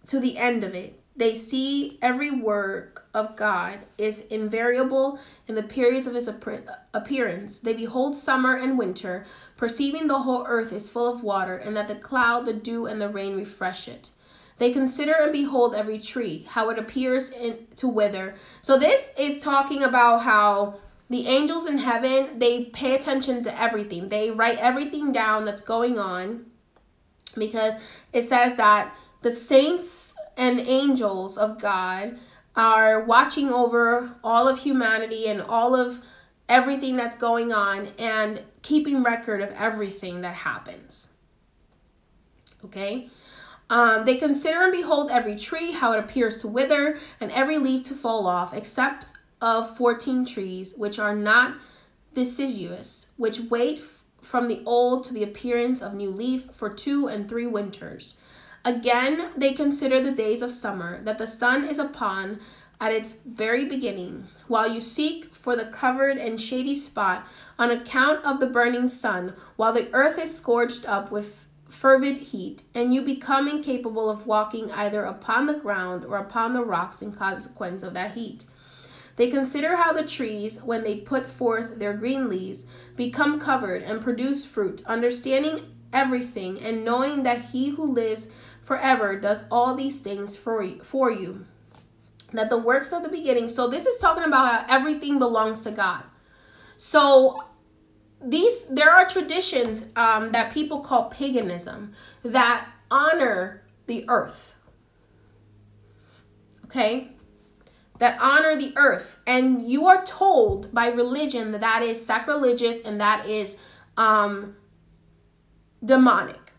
to the end of it. They see every work of God is invariable in the periods of his appearance. They behold summer and winter, perceiving the whole earth is full of water, and that the cloud, the dew, and the rain refresh it. They consider and behold every tree, how it appears to wither. So this is talking about how the angels in heaven, they pay attention to everything. They write everything down that's going on, because it says that the saints and angels of God are watching over all of humanity and all of everything that's going on and keeping record of everything that happens. Okay? They consider and behold every tree, how it appears to wither, and every leaf to fall off, except of 14 trees, which are not deciduous, which wait from the old to the appearance of new leaf for 2 and 3 winters. Again, they consider the days of summer, that the sun is upon at its very beginning, while you seek for the covered and shady spot on account of the burning sun, while the earth is scorched up with fervid heat, and you become incapable of walking either upon the ground or upon the rocks in consequence of that heat. They consider how the trees, when they put forth their green leaves, become covered and produce fruit, understanding everything and knowing that he who lives forever does all these things for you. That the works of the beginning, so this is talking about how everything belongs to God. So there are traditions that people call paganism that honor the earth. Okay? That honor the earth. And you are told by religion that that is sacrilegious and that is demonic.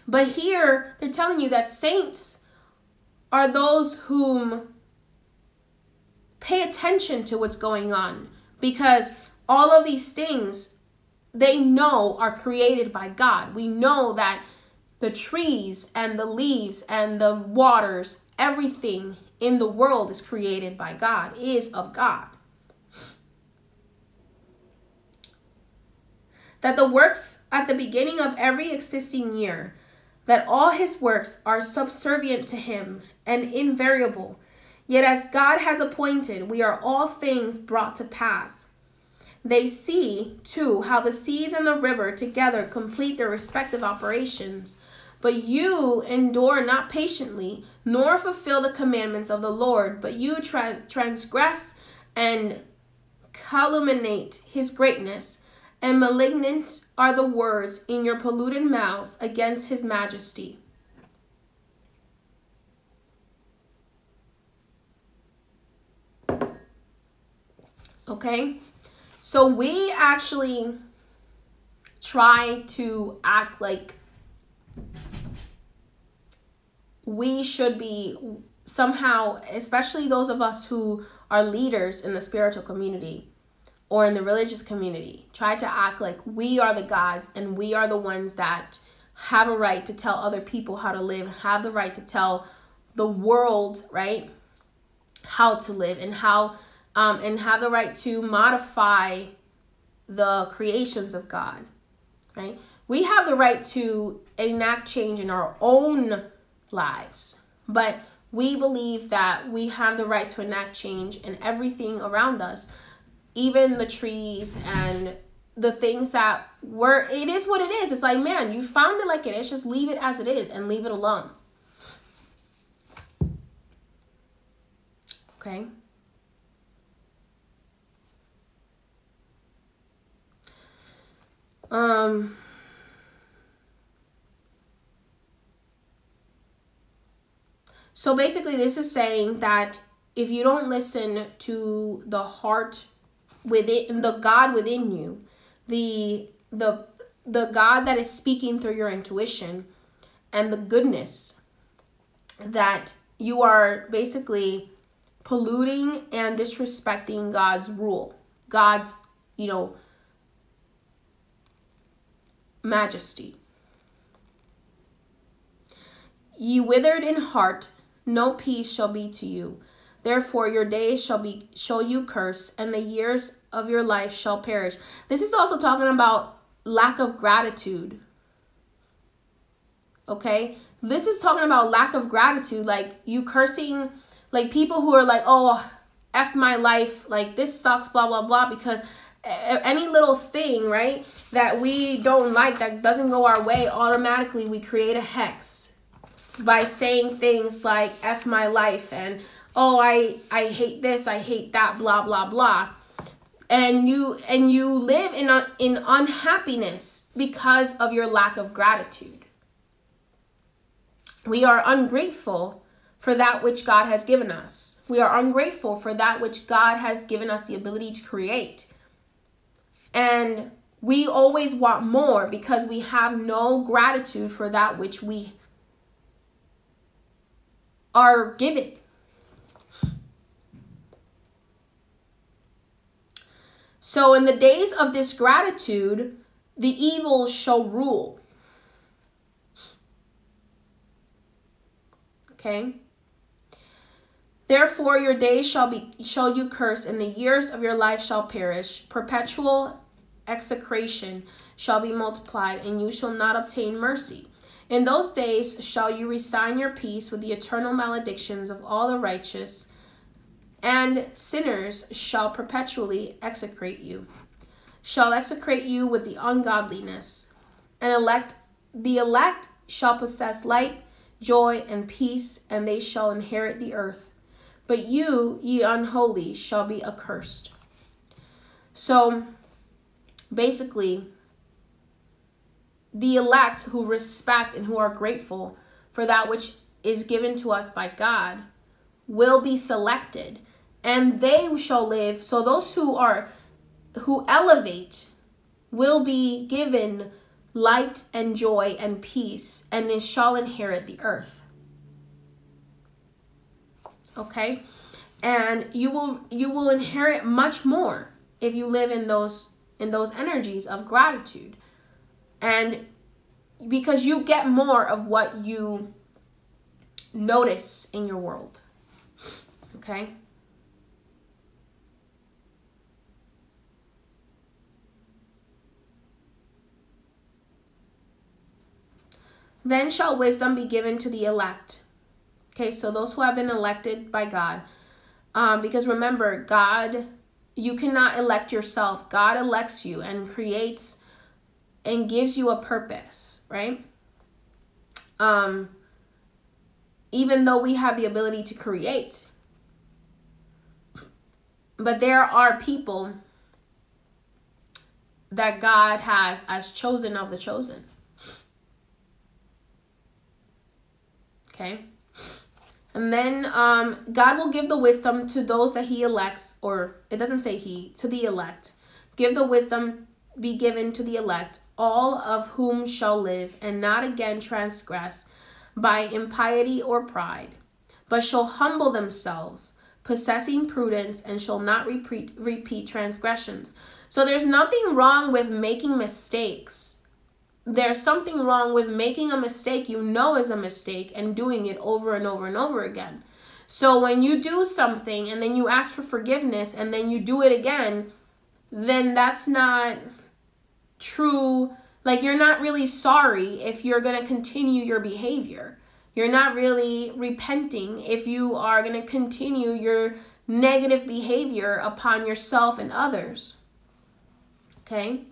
But here they're telling you that saints are those whom pay attention to what's going on, because all of these things they know are created by God. We know that the trees and the leaves and the waters, everything in the world is created by God, is of God. That the works at the beginning of every existing year, that all his works are subservient to him and invariable. Yet as God has appointed, we are all things brought to pass. They see, too, how the seas and the river together complete their respective operations. But you endure not patiently, nor fulfill the commandments of the Lord, but you transgress and calumniate his greatness, and malignant are the words in your polluted mouths against his majesty. Okay? So we actually try to act like we should be somehow, especially those of us who are leaders in the spiritual community or in the religious community, try to act like we are the gods and we are the ones that have a right to tell other people how to live, have the right to tell the world, right, how to live, and and have the right to modify the creations of God, right? We have the right to enact change in our own lives, but we believe that we have the right to enact change in everything around us, even the trees and the things that it is what it is. It's like, man, you found it like it is, just leave it as it is and leave it alone. Okay? So basically this is saying that if you don't listen to the heart within, the God within you, the God that is speaking through your intuition and the goodness, that you are basically polluting and disrespecting God's rule, God's, majesty. Ye withered in heart, no peace shall be to you. Therefore your days shall you curse, and the years of your life shall perish. This is also talking about lack of gratitude. Okay? This is talking about lack of gratitude, like you cursing, like people who are like, oh, F my life, like this sucks, blah, blah, blah, because any little thing, right, that we don't like, that doesn't go our way, automatically we create a hex by saying things like F my life and, oh, I hate this, I hate that, blah, blah, blah. And you live in unhappiness because of your lack of gratitude. We are ungrateful for that which God has given us. We are ungrateful for that which God has given us the ability to create. And we always want more because we have no gratitude for that which we are given. So in the days of disgratitude, the evil shall rule. Okay? Therefore your days shall you curse, and the years of your life shall perish. Perpetual execration shall be multiplied, and you shall not obtain mercy. In those days shall you resign your peace with the eternal maledictions of all the righteous, and sinners shall perpetually execrate you. Shall execrate you with the ungodliness. And the elect shall possess light, joy, and peace, and they shall inherit the earth. but you, ye unholy, shall be accursed. So basically, the elect who respect and who are grateful for that which is given to us by God will be selected, and they shall live. So those who elevate will be given light and joy and peace, and they shall inherit the earth. Okay? And you will inherit much more if you live in those energies of gratitude. And because you get more of what you notice in your world. Okay? Then shall wisdom be given to the elect. Okay, so those who have been elected by God. Because remember, God, you cannot elect yourself. God elects you and creates and gives you a purpose, right? Even though we have the ability to create. But there are people that God has as chosen of the chosen. Okay? And then God will give the wisdom to those that he elects, or it doesn't say he, to the elect. Give the wisdom be given to the elect, all of whom shall live, and not again transgress by impiety or pride, but shall humble themselves, possessing prudence, and shall not repeat transgressions. So there's nothing wrong with making mistakes. There's something wrong with making a mistake you know is a mistake and doing it over and over and over again. So when you do something and then you ask for forgiveness and then you do it again, then that's not true. Like, you're not really sorry if you're going to continue your behavior. You're not really repenting if you are going to continue your negative behavior upon yourself and others. Okay?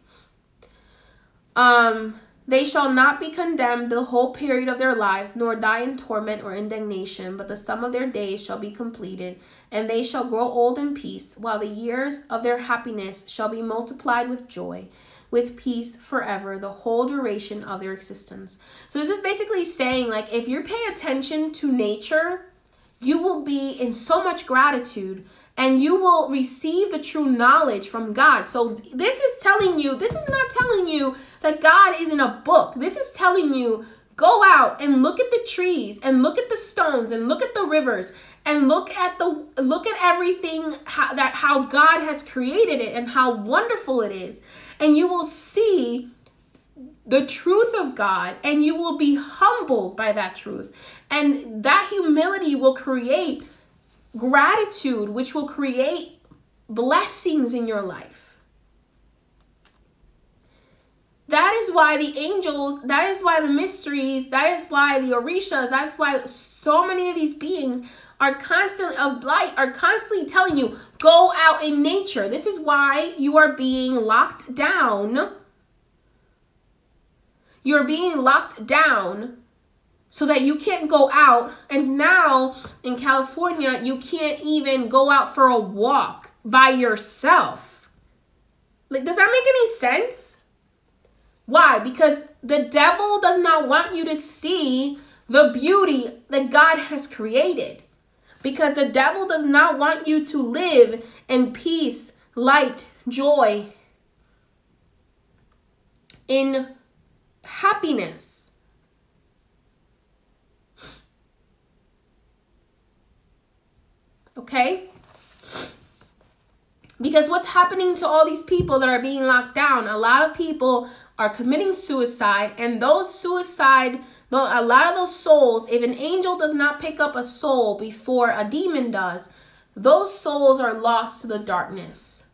They shall not be condemned the whole period of their lives, nor die in torment or indignation, but the sum of their days shall be completed, and they shall grow old in peace, while the years of their happiness shall be multiplied with joy, with peace forever, the whole duration of their existence. So this is basically saying, like, if you pay attention to nature, you will be in so much gratitude, and you will receive the true knowledge from God. So this is telling you, this is not telling you that God is in a book. This is telling you, go out and look at the trees and look at the stones and look at the rivers and look at everything, how God has created it and how wonderful it is. And you will see the truth of God, and you will be humbled by that truth. And that humility will create gratitude, which will create blessings in your life. That is why the angels, that is why the mysteries, that is why the orishas, that's why so many of these beings are constantly of light, are constantly telling you, go out in nature. This is why you are being locked down. You're being locked down so that you can't go out. And now in California, you can't even go out for a walk by yourself. Like, does that make any sense? Why? Because the devil does not want you to see the beauty that God has created. Because the devil does not want you to live in peace, light, joy, in happiness. Okay? Because what's happening to all these people that are being locked down? A lot of people are committing suicide, and those suicide, a lot of those souls, if an angel does not pick up a soul before a demon does, those souls are lost to the darkness.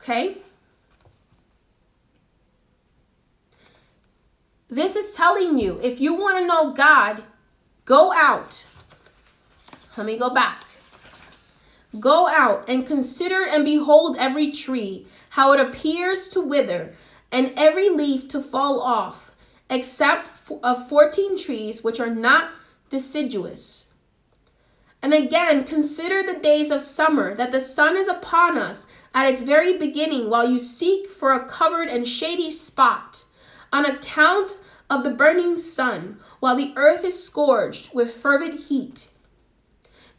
Okay? This is telling you, if you want to know God, go out. Let me go back. Go out and consider and behold every tree, how it appears to wither, and every leaf to fall off, except of 14 trees which are not deciduous. And again, consider the days of summer, that the sun is upon us at its very beginning, while you seek for a covered and shady spot, on account of the burning sun, while the earth is scourged with fervid heat.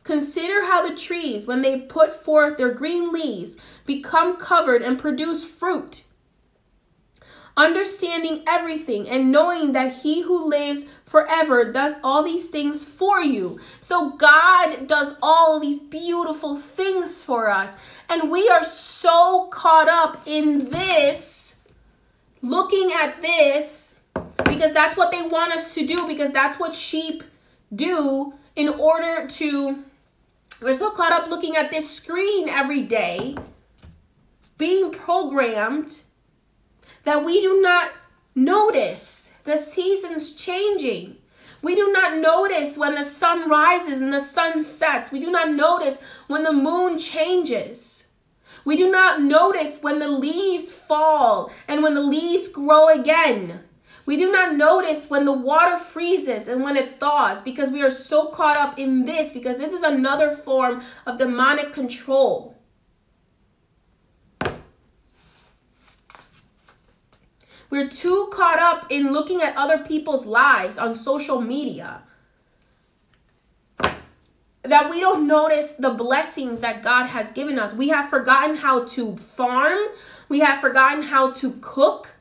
Consider how the trees, when they put forth their green leaves, become covered and produce fruit. Understanding everything and knowing that he who lives forever does all these things for you. So God does all these beautiful things for us. And we are so caught up in this, looking at this, because that's what they want us to do, because that's what sheep do in order to, we're so caught up looking at this screen every day, being programmed, that we do not notice the seasons changing. We do not notice when the sun rises and the sun sets. We do not notice when the moon changes. We do not notice when the leaves fall and when the leaves grow again. We do not notice when the water freezes and when it thaws, because we are so caught up in this, because this is another form of demonic control. We're too caught up in looking at other people's lives on social media that we don't notice the blessings that God has given us. We have forgotten how to farm. We have forgotten how to cook.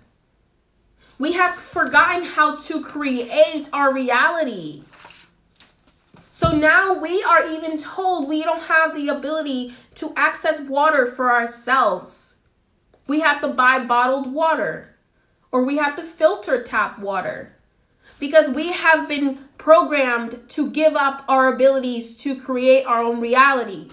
We have forgotten how to create our reality. So now we are even told we don't have the ability to access water for ourselves. We have to buy bottled water. Or we have to filter tap water, because we have been programmed to give up our abilities to create our own reality.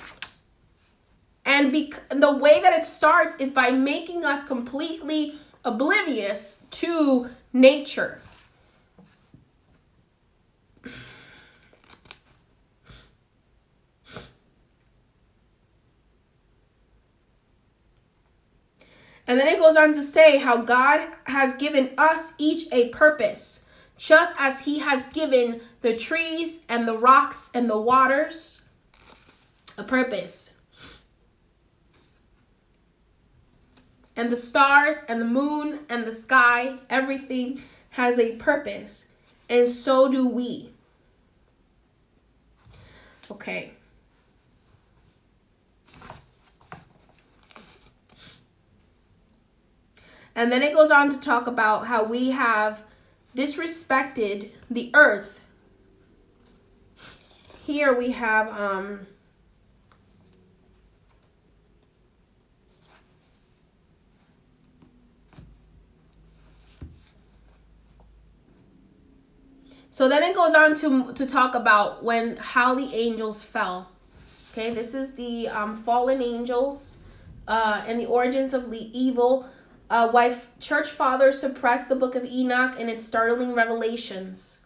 And the way that it starts is by making us completely oblivious to nature. And then it goes on to say how God has given us each a purpose, just as he has given the trees and the rocks and the waters a purpose. And the stars and the moon and the sky, everything has a purpose. And so do we. Okay. And then it goes on to talk about how we have disrespected the earth. Here we have so then it goes on to talk about how the angels fell. Okay, this is the fallen angels and the origins of the evil. Why church fathers suppressed the book of Enoch and its startling revelations.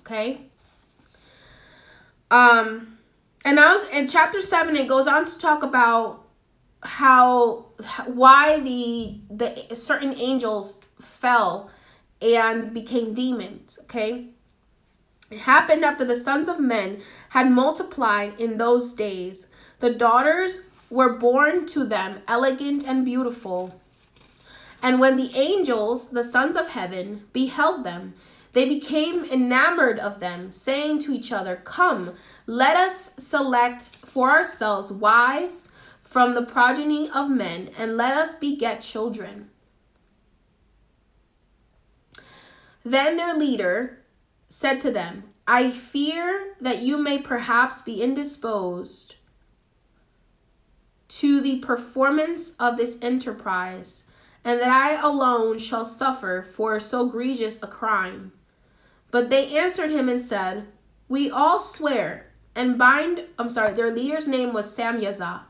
Okay. And now in chapter 7, it goes on to talk about why the certain angels fell and became demons. Okay. It happened after the sons of men had multiplied in those days. The daughters were born to them elegant and beautiful. And when the angels, the sons of heaven, beheld them, they became enamored of them, saying to each other, "Come, let us select for ourselves wives from the progeny of men, and let us beget children." Then their leader said to them, "I fear that you may perhaps be indisposed to the performance of this enterprise, and that I alone shall suffer for so egregious a crime." But they answered him and said, "We all swear and bind," their leader's name was Samyazah.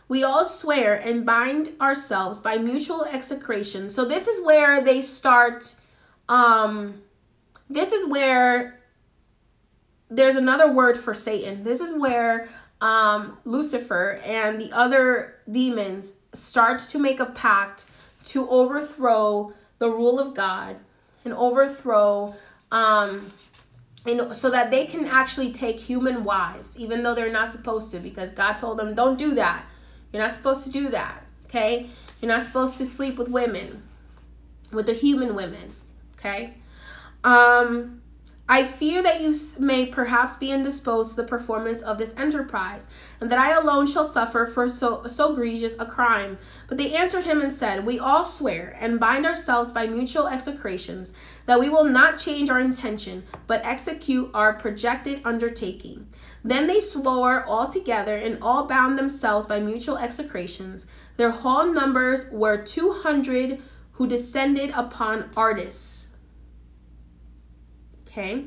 "We all swear and bind ourselves by mutual execration." So this is where they start, this is where there's another word for Satan. This is where Lucifer and the other demons start to make a pact to overthrow the rule of God and overthrow, so that they can actually take human wives, even though they're not supposed to, because God told them, don't do that. You're not supposed to do that, okay? You're not supposed to sleep with women, with the human women, okay? I fear that you may perhaps be indisposed to the performance of this enterprise, and that I alone shall suffer for so egregious a crime. But they answered him and said, we all swear and bind ourselves by mutual execrations that we will not change our intention, but execute our projected undertaking. Then they swore all together, and all bound themselves by mutual execrations. Their whole numbers were 200 who descended upon Ardis. Okay,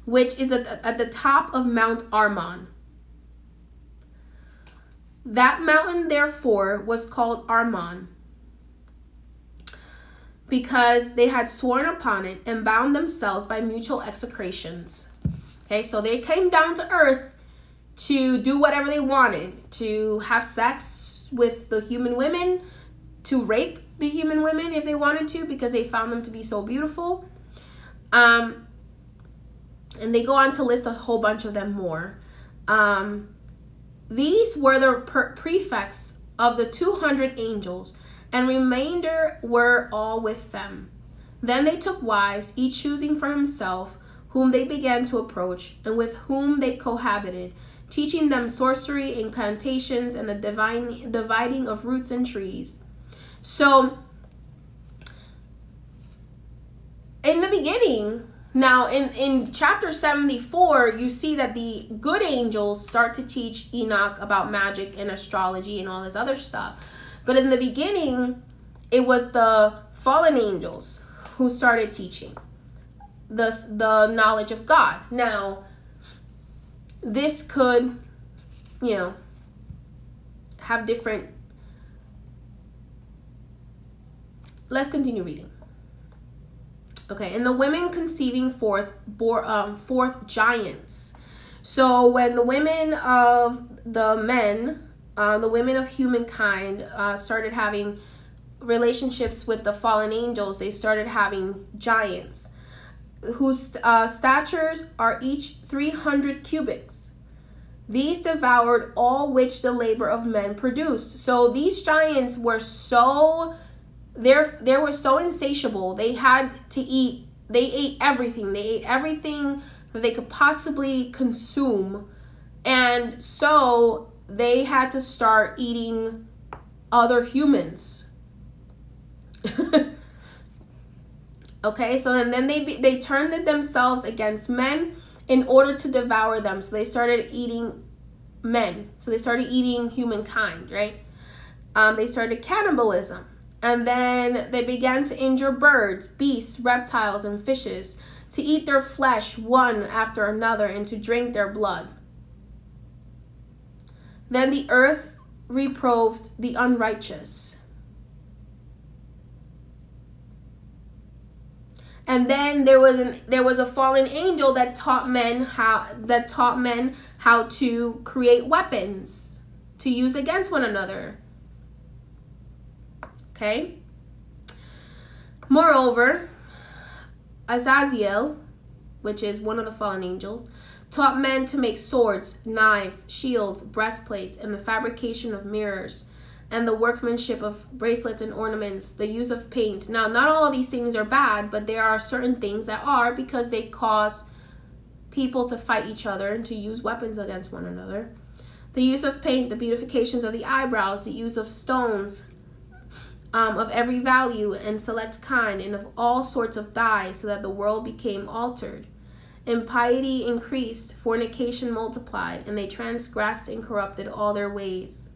which is at the top of Mount Armon. That mountain, therefore, was called Armon, because they had sworn upon it and bound themselves by mutual execrations. Okay, so they came down to earth to do whatever they wanted, to have sex with the human women, to rape the human women if they wanted to, because they found them to be so beautiful. And they go on to list a whole bunch of them more. These were the prefects of the 200 angels, and remainder were all with them. Then they took wives, each choosing for himself, whom they began to approach, and with whom they cohabited, teaching them sorcery, incantations, and the dividing of roots and trees. So, in the beginning, now in chapter 74, you see that the good angels start to teach Enoch about magic and astrology and all this other stuff. But in the beginning, it was the fallen angels who started teaching the knowledge of God. Now, this could, have different. Let's continue reading. Okay, and the women conceiving forth bore forth giants. So when the women of the men, the women of humankind, started having relationships with the fallen angels, they started having giants, whose statures are each 300 cubits. These devoured all which the labor of men produced. So these giants were so... They were so insatiable. They had to eat. They ate everything. They ate everything that they could possibly consume. And so they had to start eating other humans. Okay, so then they turned themselves against men in order to devour them. So they started eating men. So they started eating humankind, right? They started cannibalism. And then they began to injure birds, beasts, reptiles, and fishes, to eat their flesh one after another, and to drink their blood. Then the earth reproved the unrighteous. And then there was a fallen angel that taught men how to create weapons to use against one another. Okay. Moreover, Azazel, which is one of the fallen angels, taught men to make swords, knives, shields, breastplates, and the fabrication of mirrors, and the workmanship of bracelets and ornaments, the use of paint. Now, not all of these things are bad, but there are certain things that are, because they cause people to fight each other and to use weapons against one another. The use of paint, the beautifications of the eyebrows, the use of stones, of every value and select kind, and of all sorts of dyes, so that the world became altered. Impiety increased, fornication multiplied, and they transgressed and corrupted all their ways.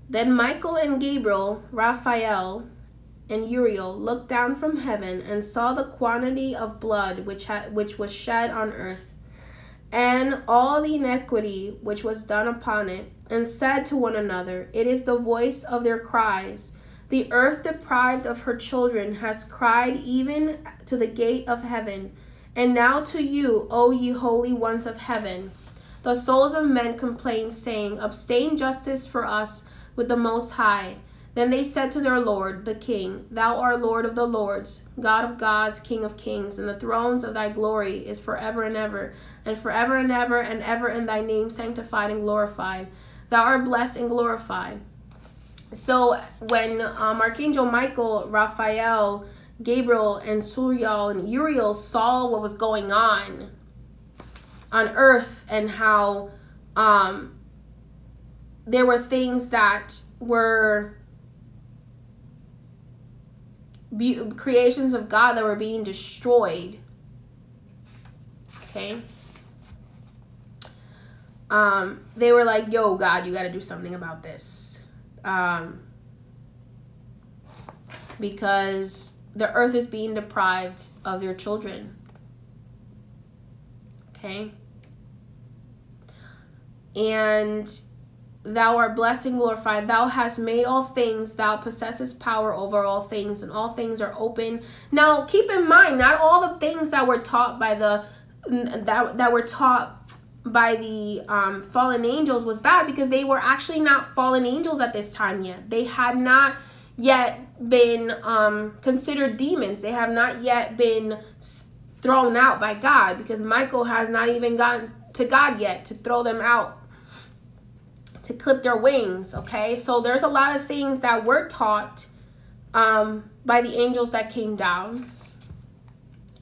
Then Michael and Gabriel, Raphael and Uriel looked down from heaven and saw the quantity of blood which was shed on earth, and all the iniquity which was done upon it, and said to one another, it is the voice of their cries. The earth deprived of her children has cried even to the gate of heaven. And now to you, O ye holy ones of heaven, the souls of men complain, saying, obtain justice for us with the Most High. Then they said to their Lord, the King, thou art Lord of the lords, God of gods, King of kings, and the thrones of thy glory is forever and ever, and forever and ever and ever in thy name sanctified and glorified. Thou art blessed and glorified. So when Archangel Michael, Raphael, Gabriel, and Suriel, and Uriel saw what was going on earth, and how there were things that were creations of God that were being destroyed, okay, they were like, yo, God, you got to do something about this, because the earth is being deprived of their children, okay, and thou art blessed and glorified. Thou hast made all things. Thou possessest power over all things, and all things are open. Now, keep in mind, not all the things that were taught by the fallen angels was bad, because they were actually not fallen angels at this time yet. They had not yet been considered demons. They have not yet been thrown out by God, because Michael has not even gotten to God yet to throw them out, to clip their wings, okay? So there's a lot of things that were taught by the angels that came down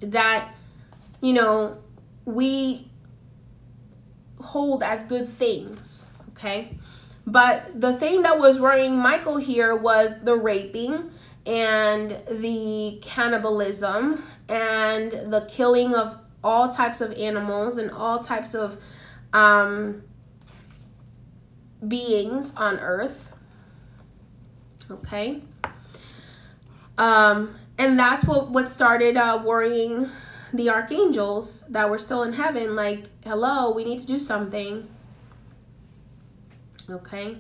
that, you know, we hold as good things, okay? But the thing that was worrying Michael here was the raping and the cannibalism and the killing of all types of animals and all types of beings on earth, okay? And that's what started worrying the archangels that were still in heaven, like, hello, we need to do something, okay?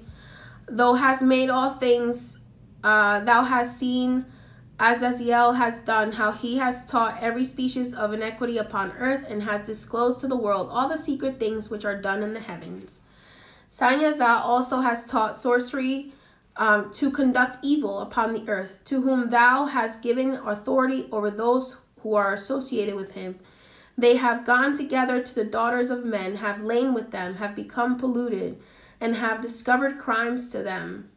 Thou hast made all things, thou hast seen, as Azazel has done, how he has taught every species of iniquity upon earth, and has disclosed to the world all the secret things which are done in the heavens. Sanyaza also has taught sorcery to conduct evil upon the earth, to whom thou hast given authority over those who are associated with him. They have gone together to the daughters of men, have lain with them, have become polluted, and have discovered crimes to them.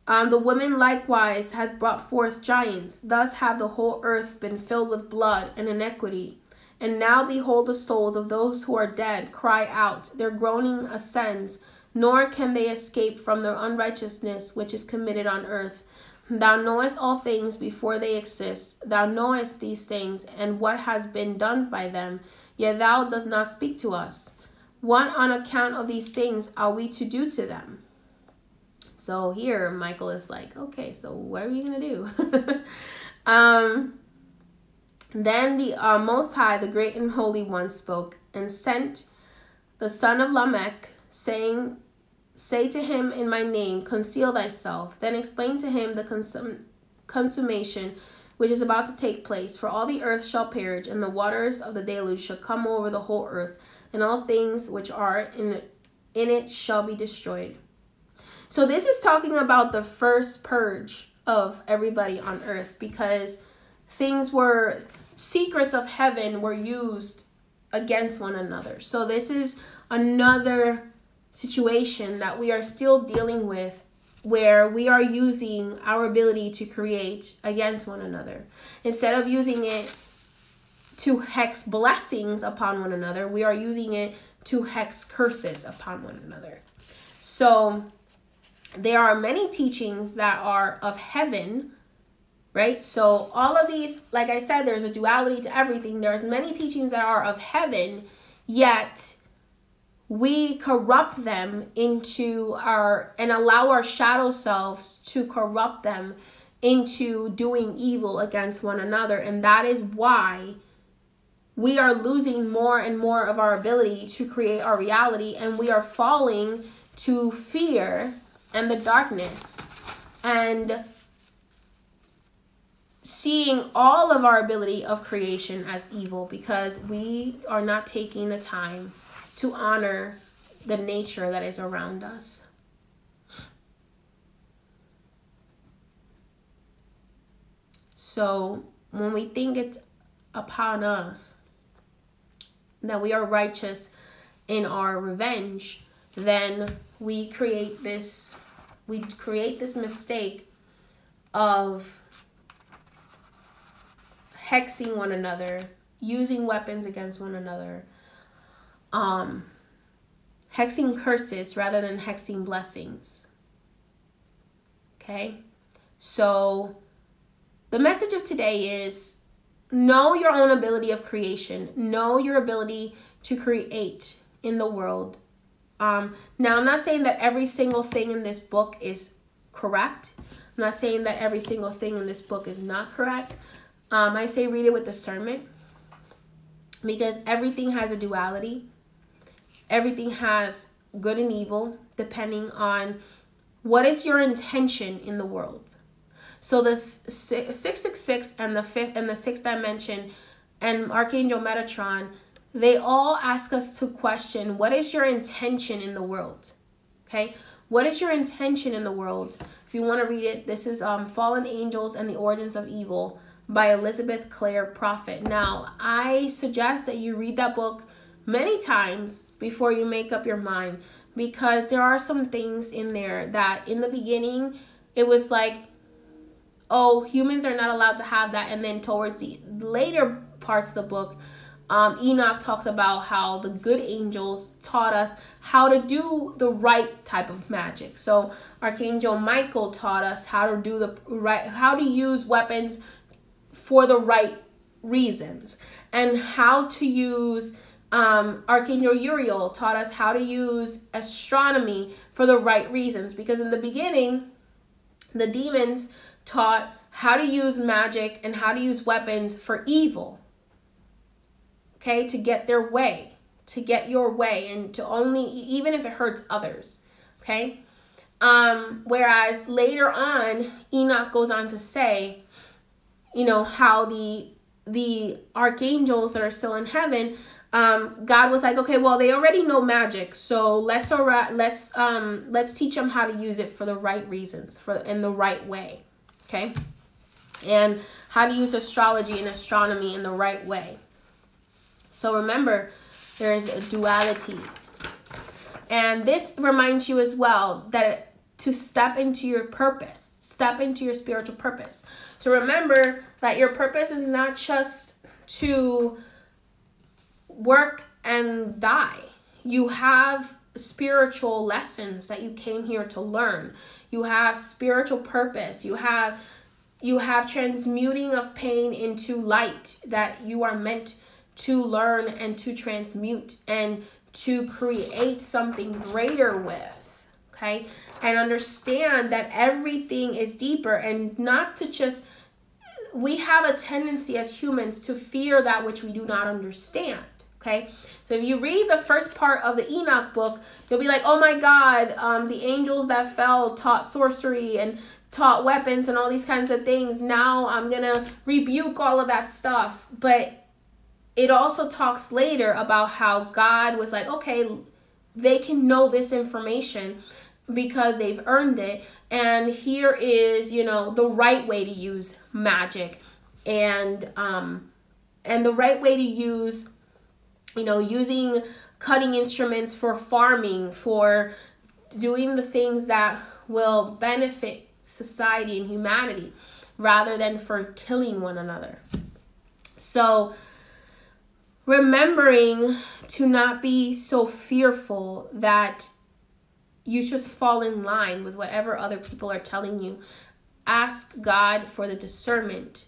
The woman likewise has brought forth giants. Thus have the whole earth been filled with blood and iniquity. And now behold, the souls of those who are dead cry out. Their groaning ascends, nor can they escape from their unrighteousness which is committed on earth. Thou knowest all things before they exist. Thou knowest these things, and what has been done by them. Yet thou dost not speak to us. What on account of these things are we to do to them? So here, Michael is like, okay, so what are we going to do? Then the Most High, the great and holy one, spoke and sent the son of Lamech, saying, say to him in my name, conceal thyself. Then explain to him the consummation which is about to take place. For all the earth shall perish, and the waters of the deluge shall come over the whole earth, and all things which are in it shall be destroyed. So this is talking about the first purge of everybody on earth, because secrets of heaven were used against one another. So this is another situation that we are still dealing with, where we are using our ability to create against one another. Instead of using it to hex blessings upon one another, we are using it to hex curses upon one another. So there are many teachings that are of heaven, right? So all of these, like I said, there's a duality to everything. There's many teachings that are of heaven, yet we corrupt them into and allow our shadow selves to corrupt them into doing evil against one another. And that is why we are losing more and more of our ability to create our reality, and we are falling to fear and the darkness and seeing all of our ability of creation as evil, because we are not taking the time to honor the nature that is around us. So when we think it's upon us that we are righteous in our revenge, then we create this mistake of hexing one another, using weapons against one another, hexing curses rather than hexing blessings. Okay? So the message of today is know your own ability of creation. Know your ability to create in the world. Now, I'm not saying that every single thing in this book is correct. I'm not saying that every single thing in this book is not correct. I say read it with discernment, because everything has a duality. Everything has good and evil, depending on what is your intention in the world. So the 666 and the sixth dimension and Archangel Metatron, they all ask us to question, what is your intention in the world? Okay, what is your intention in the world? If you want to read it, this is Fallen Angels and the Origins of Evil by Elizabeth Clare Prophet. Now, I suggest that you read that book many times before you make up your mind, because there are some things in there that in the beginning, it was like, oh, humans are not allowed to have that. And then towards the later parts of the book, Enoch talks about how the good angels taught us how to do the right type of magic. So Archangel Michael taught us how to do how to use weapons for the right reasons, and how to use Archangel Uriel taught us how to use astronomy for the right reasons, because in the beginning, the demons taught how to use magic and how to use weapons for evil. Okay, to get their way, to get your way, and to only, even if it hurts others. Okay, whereas later on, Enoch goes on to say, you know, how the archangels that are still in heaven, God was like, okay, well, they already know magic, so let's teach them how to use it for the right reasons, in the right way. Okay, and how to use astrology and astronomy in the right way. So remember, there is a duality. And this reminds you as well that to step into your purpose, step into your spiritual purpose. To remember that your purpose is not just to work and die. You have spiritual lessons that you came here to learn. You have spiritual purpose. You have transmuting of pain into light that you are meant to learn and to transmute and to create something greater with. Okay? And understand that everything is deeper, and not to just, we have a tendency as humans to fear that which we do not understand. Okay, so if you read the first part of the Enoch book, you'll be like, oh my God, the angels that fell taught sorcery and taught weapons and all these kinds of things. Now I'm going to rebuke all of that stuff. But it also talks later about how God was like, okay, they can know this information because they've earned it. And here is, you know, the right way to use magic, and the right way to use, you know, using cutting instruments for farming, for doing the things that will benefit society and humanity, rather than for killing one another. So remembering to not be so fearful that you just fall in line with whatever other people are telling you. Ask God for the discernment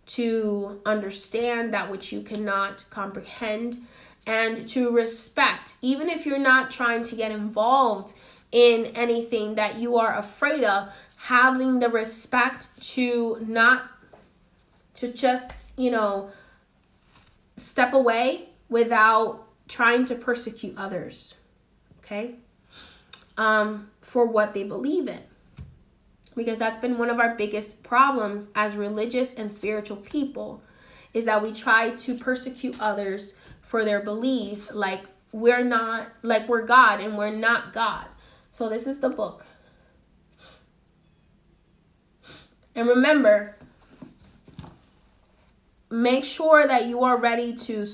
to understand that which you cannot comprehend, and to respect, even if you're not trying to get involved in anything that you are afraid of, having the respect to not, to just, you know, step away without trying to persecute others, okay, for what they believe in. Because that's been one of our biggest problems as religious and spiritual people, is that we try to persecute others for their beliefs, like we're God and we're not God. So this is the book. And remember, make sure that you are ready to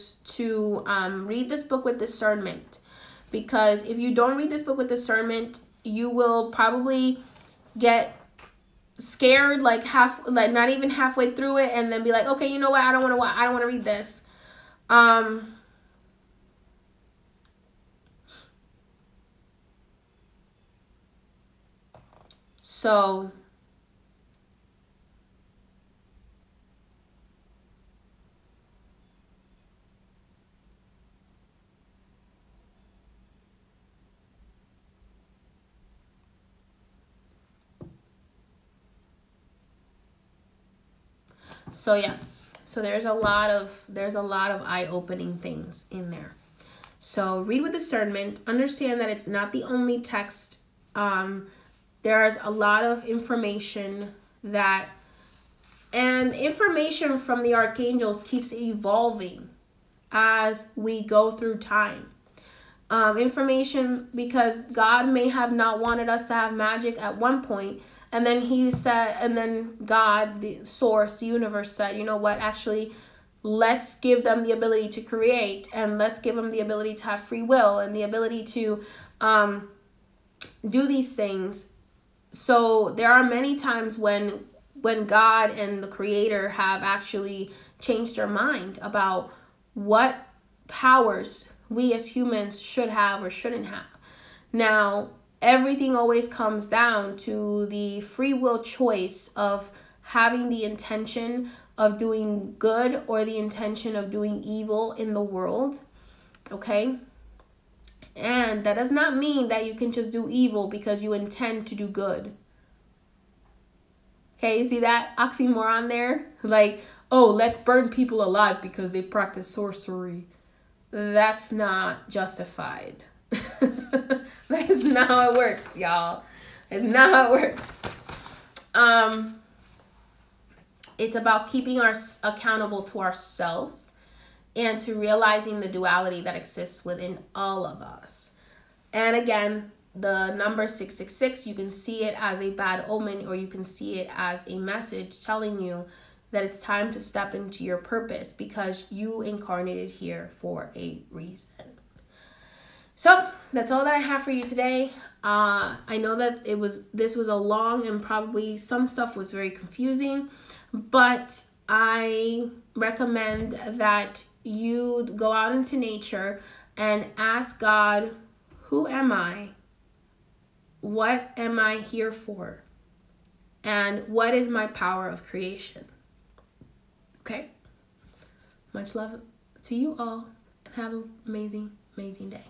read this book with discernment. Because if you don't read this book with discernment, you will probably get scared like not even halfway through it, and then be like, okay, you know what, I don't want to read this. So yeah, so there's a lot of eye-opening things in there. So read with discernment. Understand that it's not the only text. There's a lot of information and information from the archangels keeps evolving as we go through time. Information, because God may have not wanted us to have magic at one point, and then God, the source, the universe said, you know what, actually, let's give them the ability to create, and let's give them the ability to have free will and the ability to do these things. So there are many times when God and the Creator have actually changed their mind about what powers we as humans should have or shouldn't have. Now, everything always comes down to the free will choice of having the intention of doing good or the intention of doing evil in the world, okay? And that does not mean that you can just do evil because you intend to do good. Okay, you see that oxymoron there? Like, oh, let's burn people alive because they practice sorcery. That's not justified. That is not how it works, y'all. It's not how it works. It's about keeping us accountable to ourselves and to realizing the duality that exists within all of us. And again, the number 666, you can see it as a bad omen, or you can see it as a message telling you that it's time to step into your purpose because you incarnated here for a reason. So that's all that I have for you today. I know that this was a long and probably some stuff was very confusing, but I recommend that you go out into nature and ask God, who am I? What am I here for? And what is my power of creation? Okay? Much love to you all, and have an amazing, amazing day.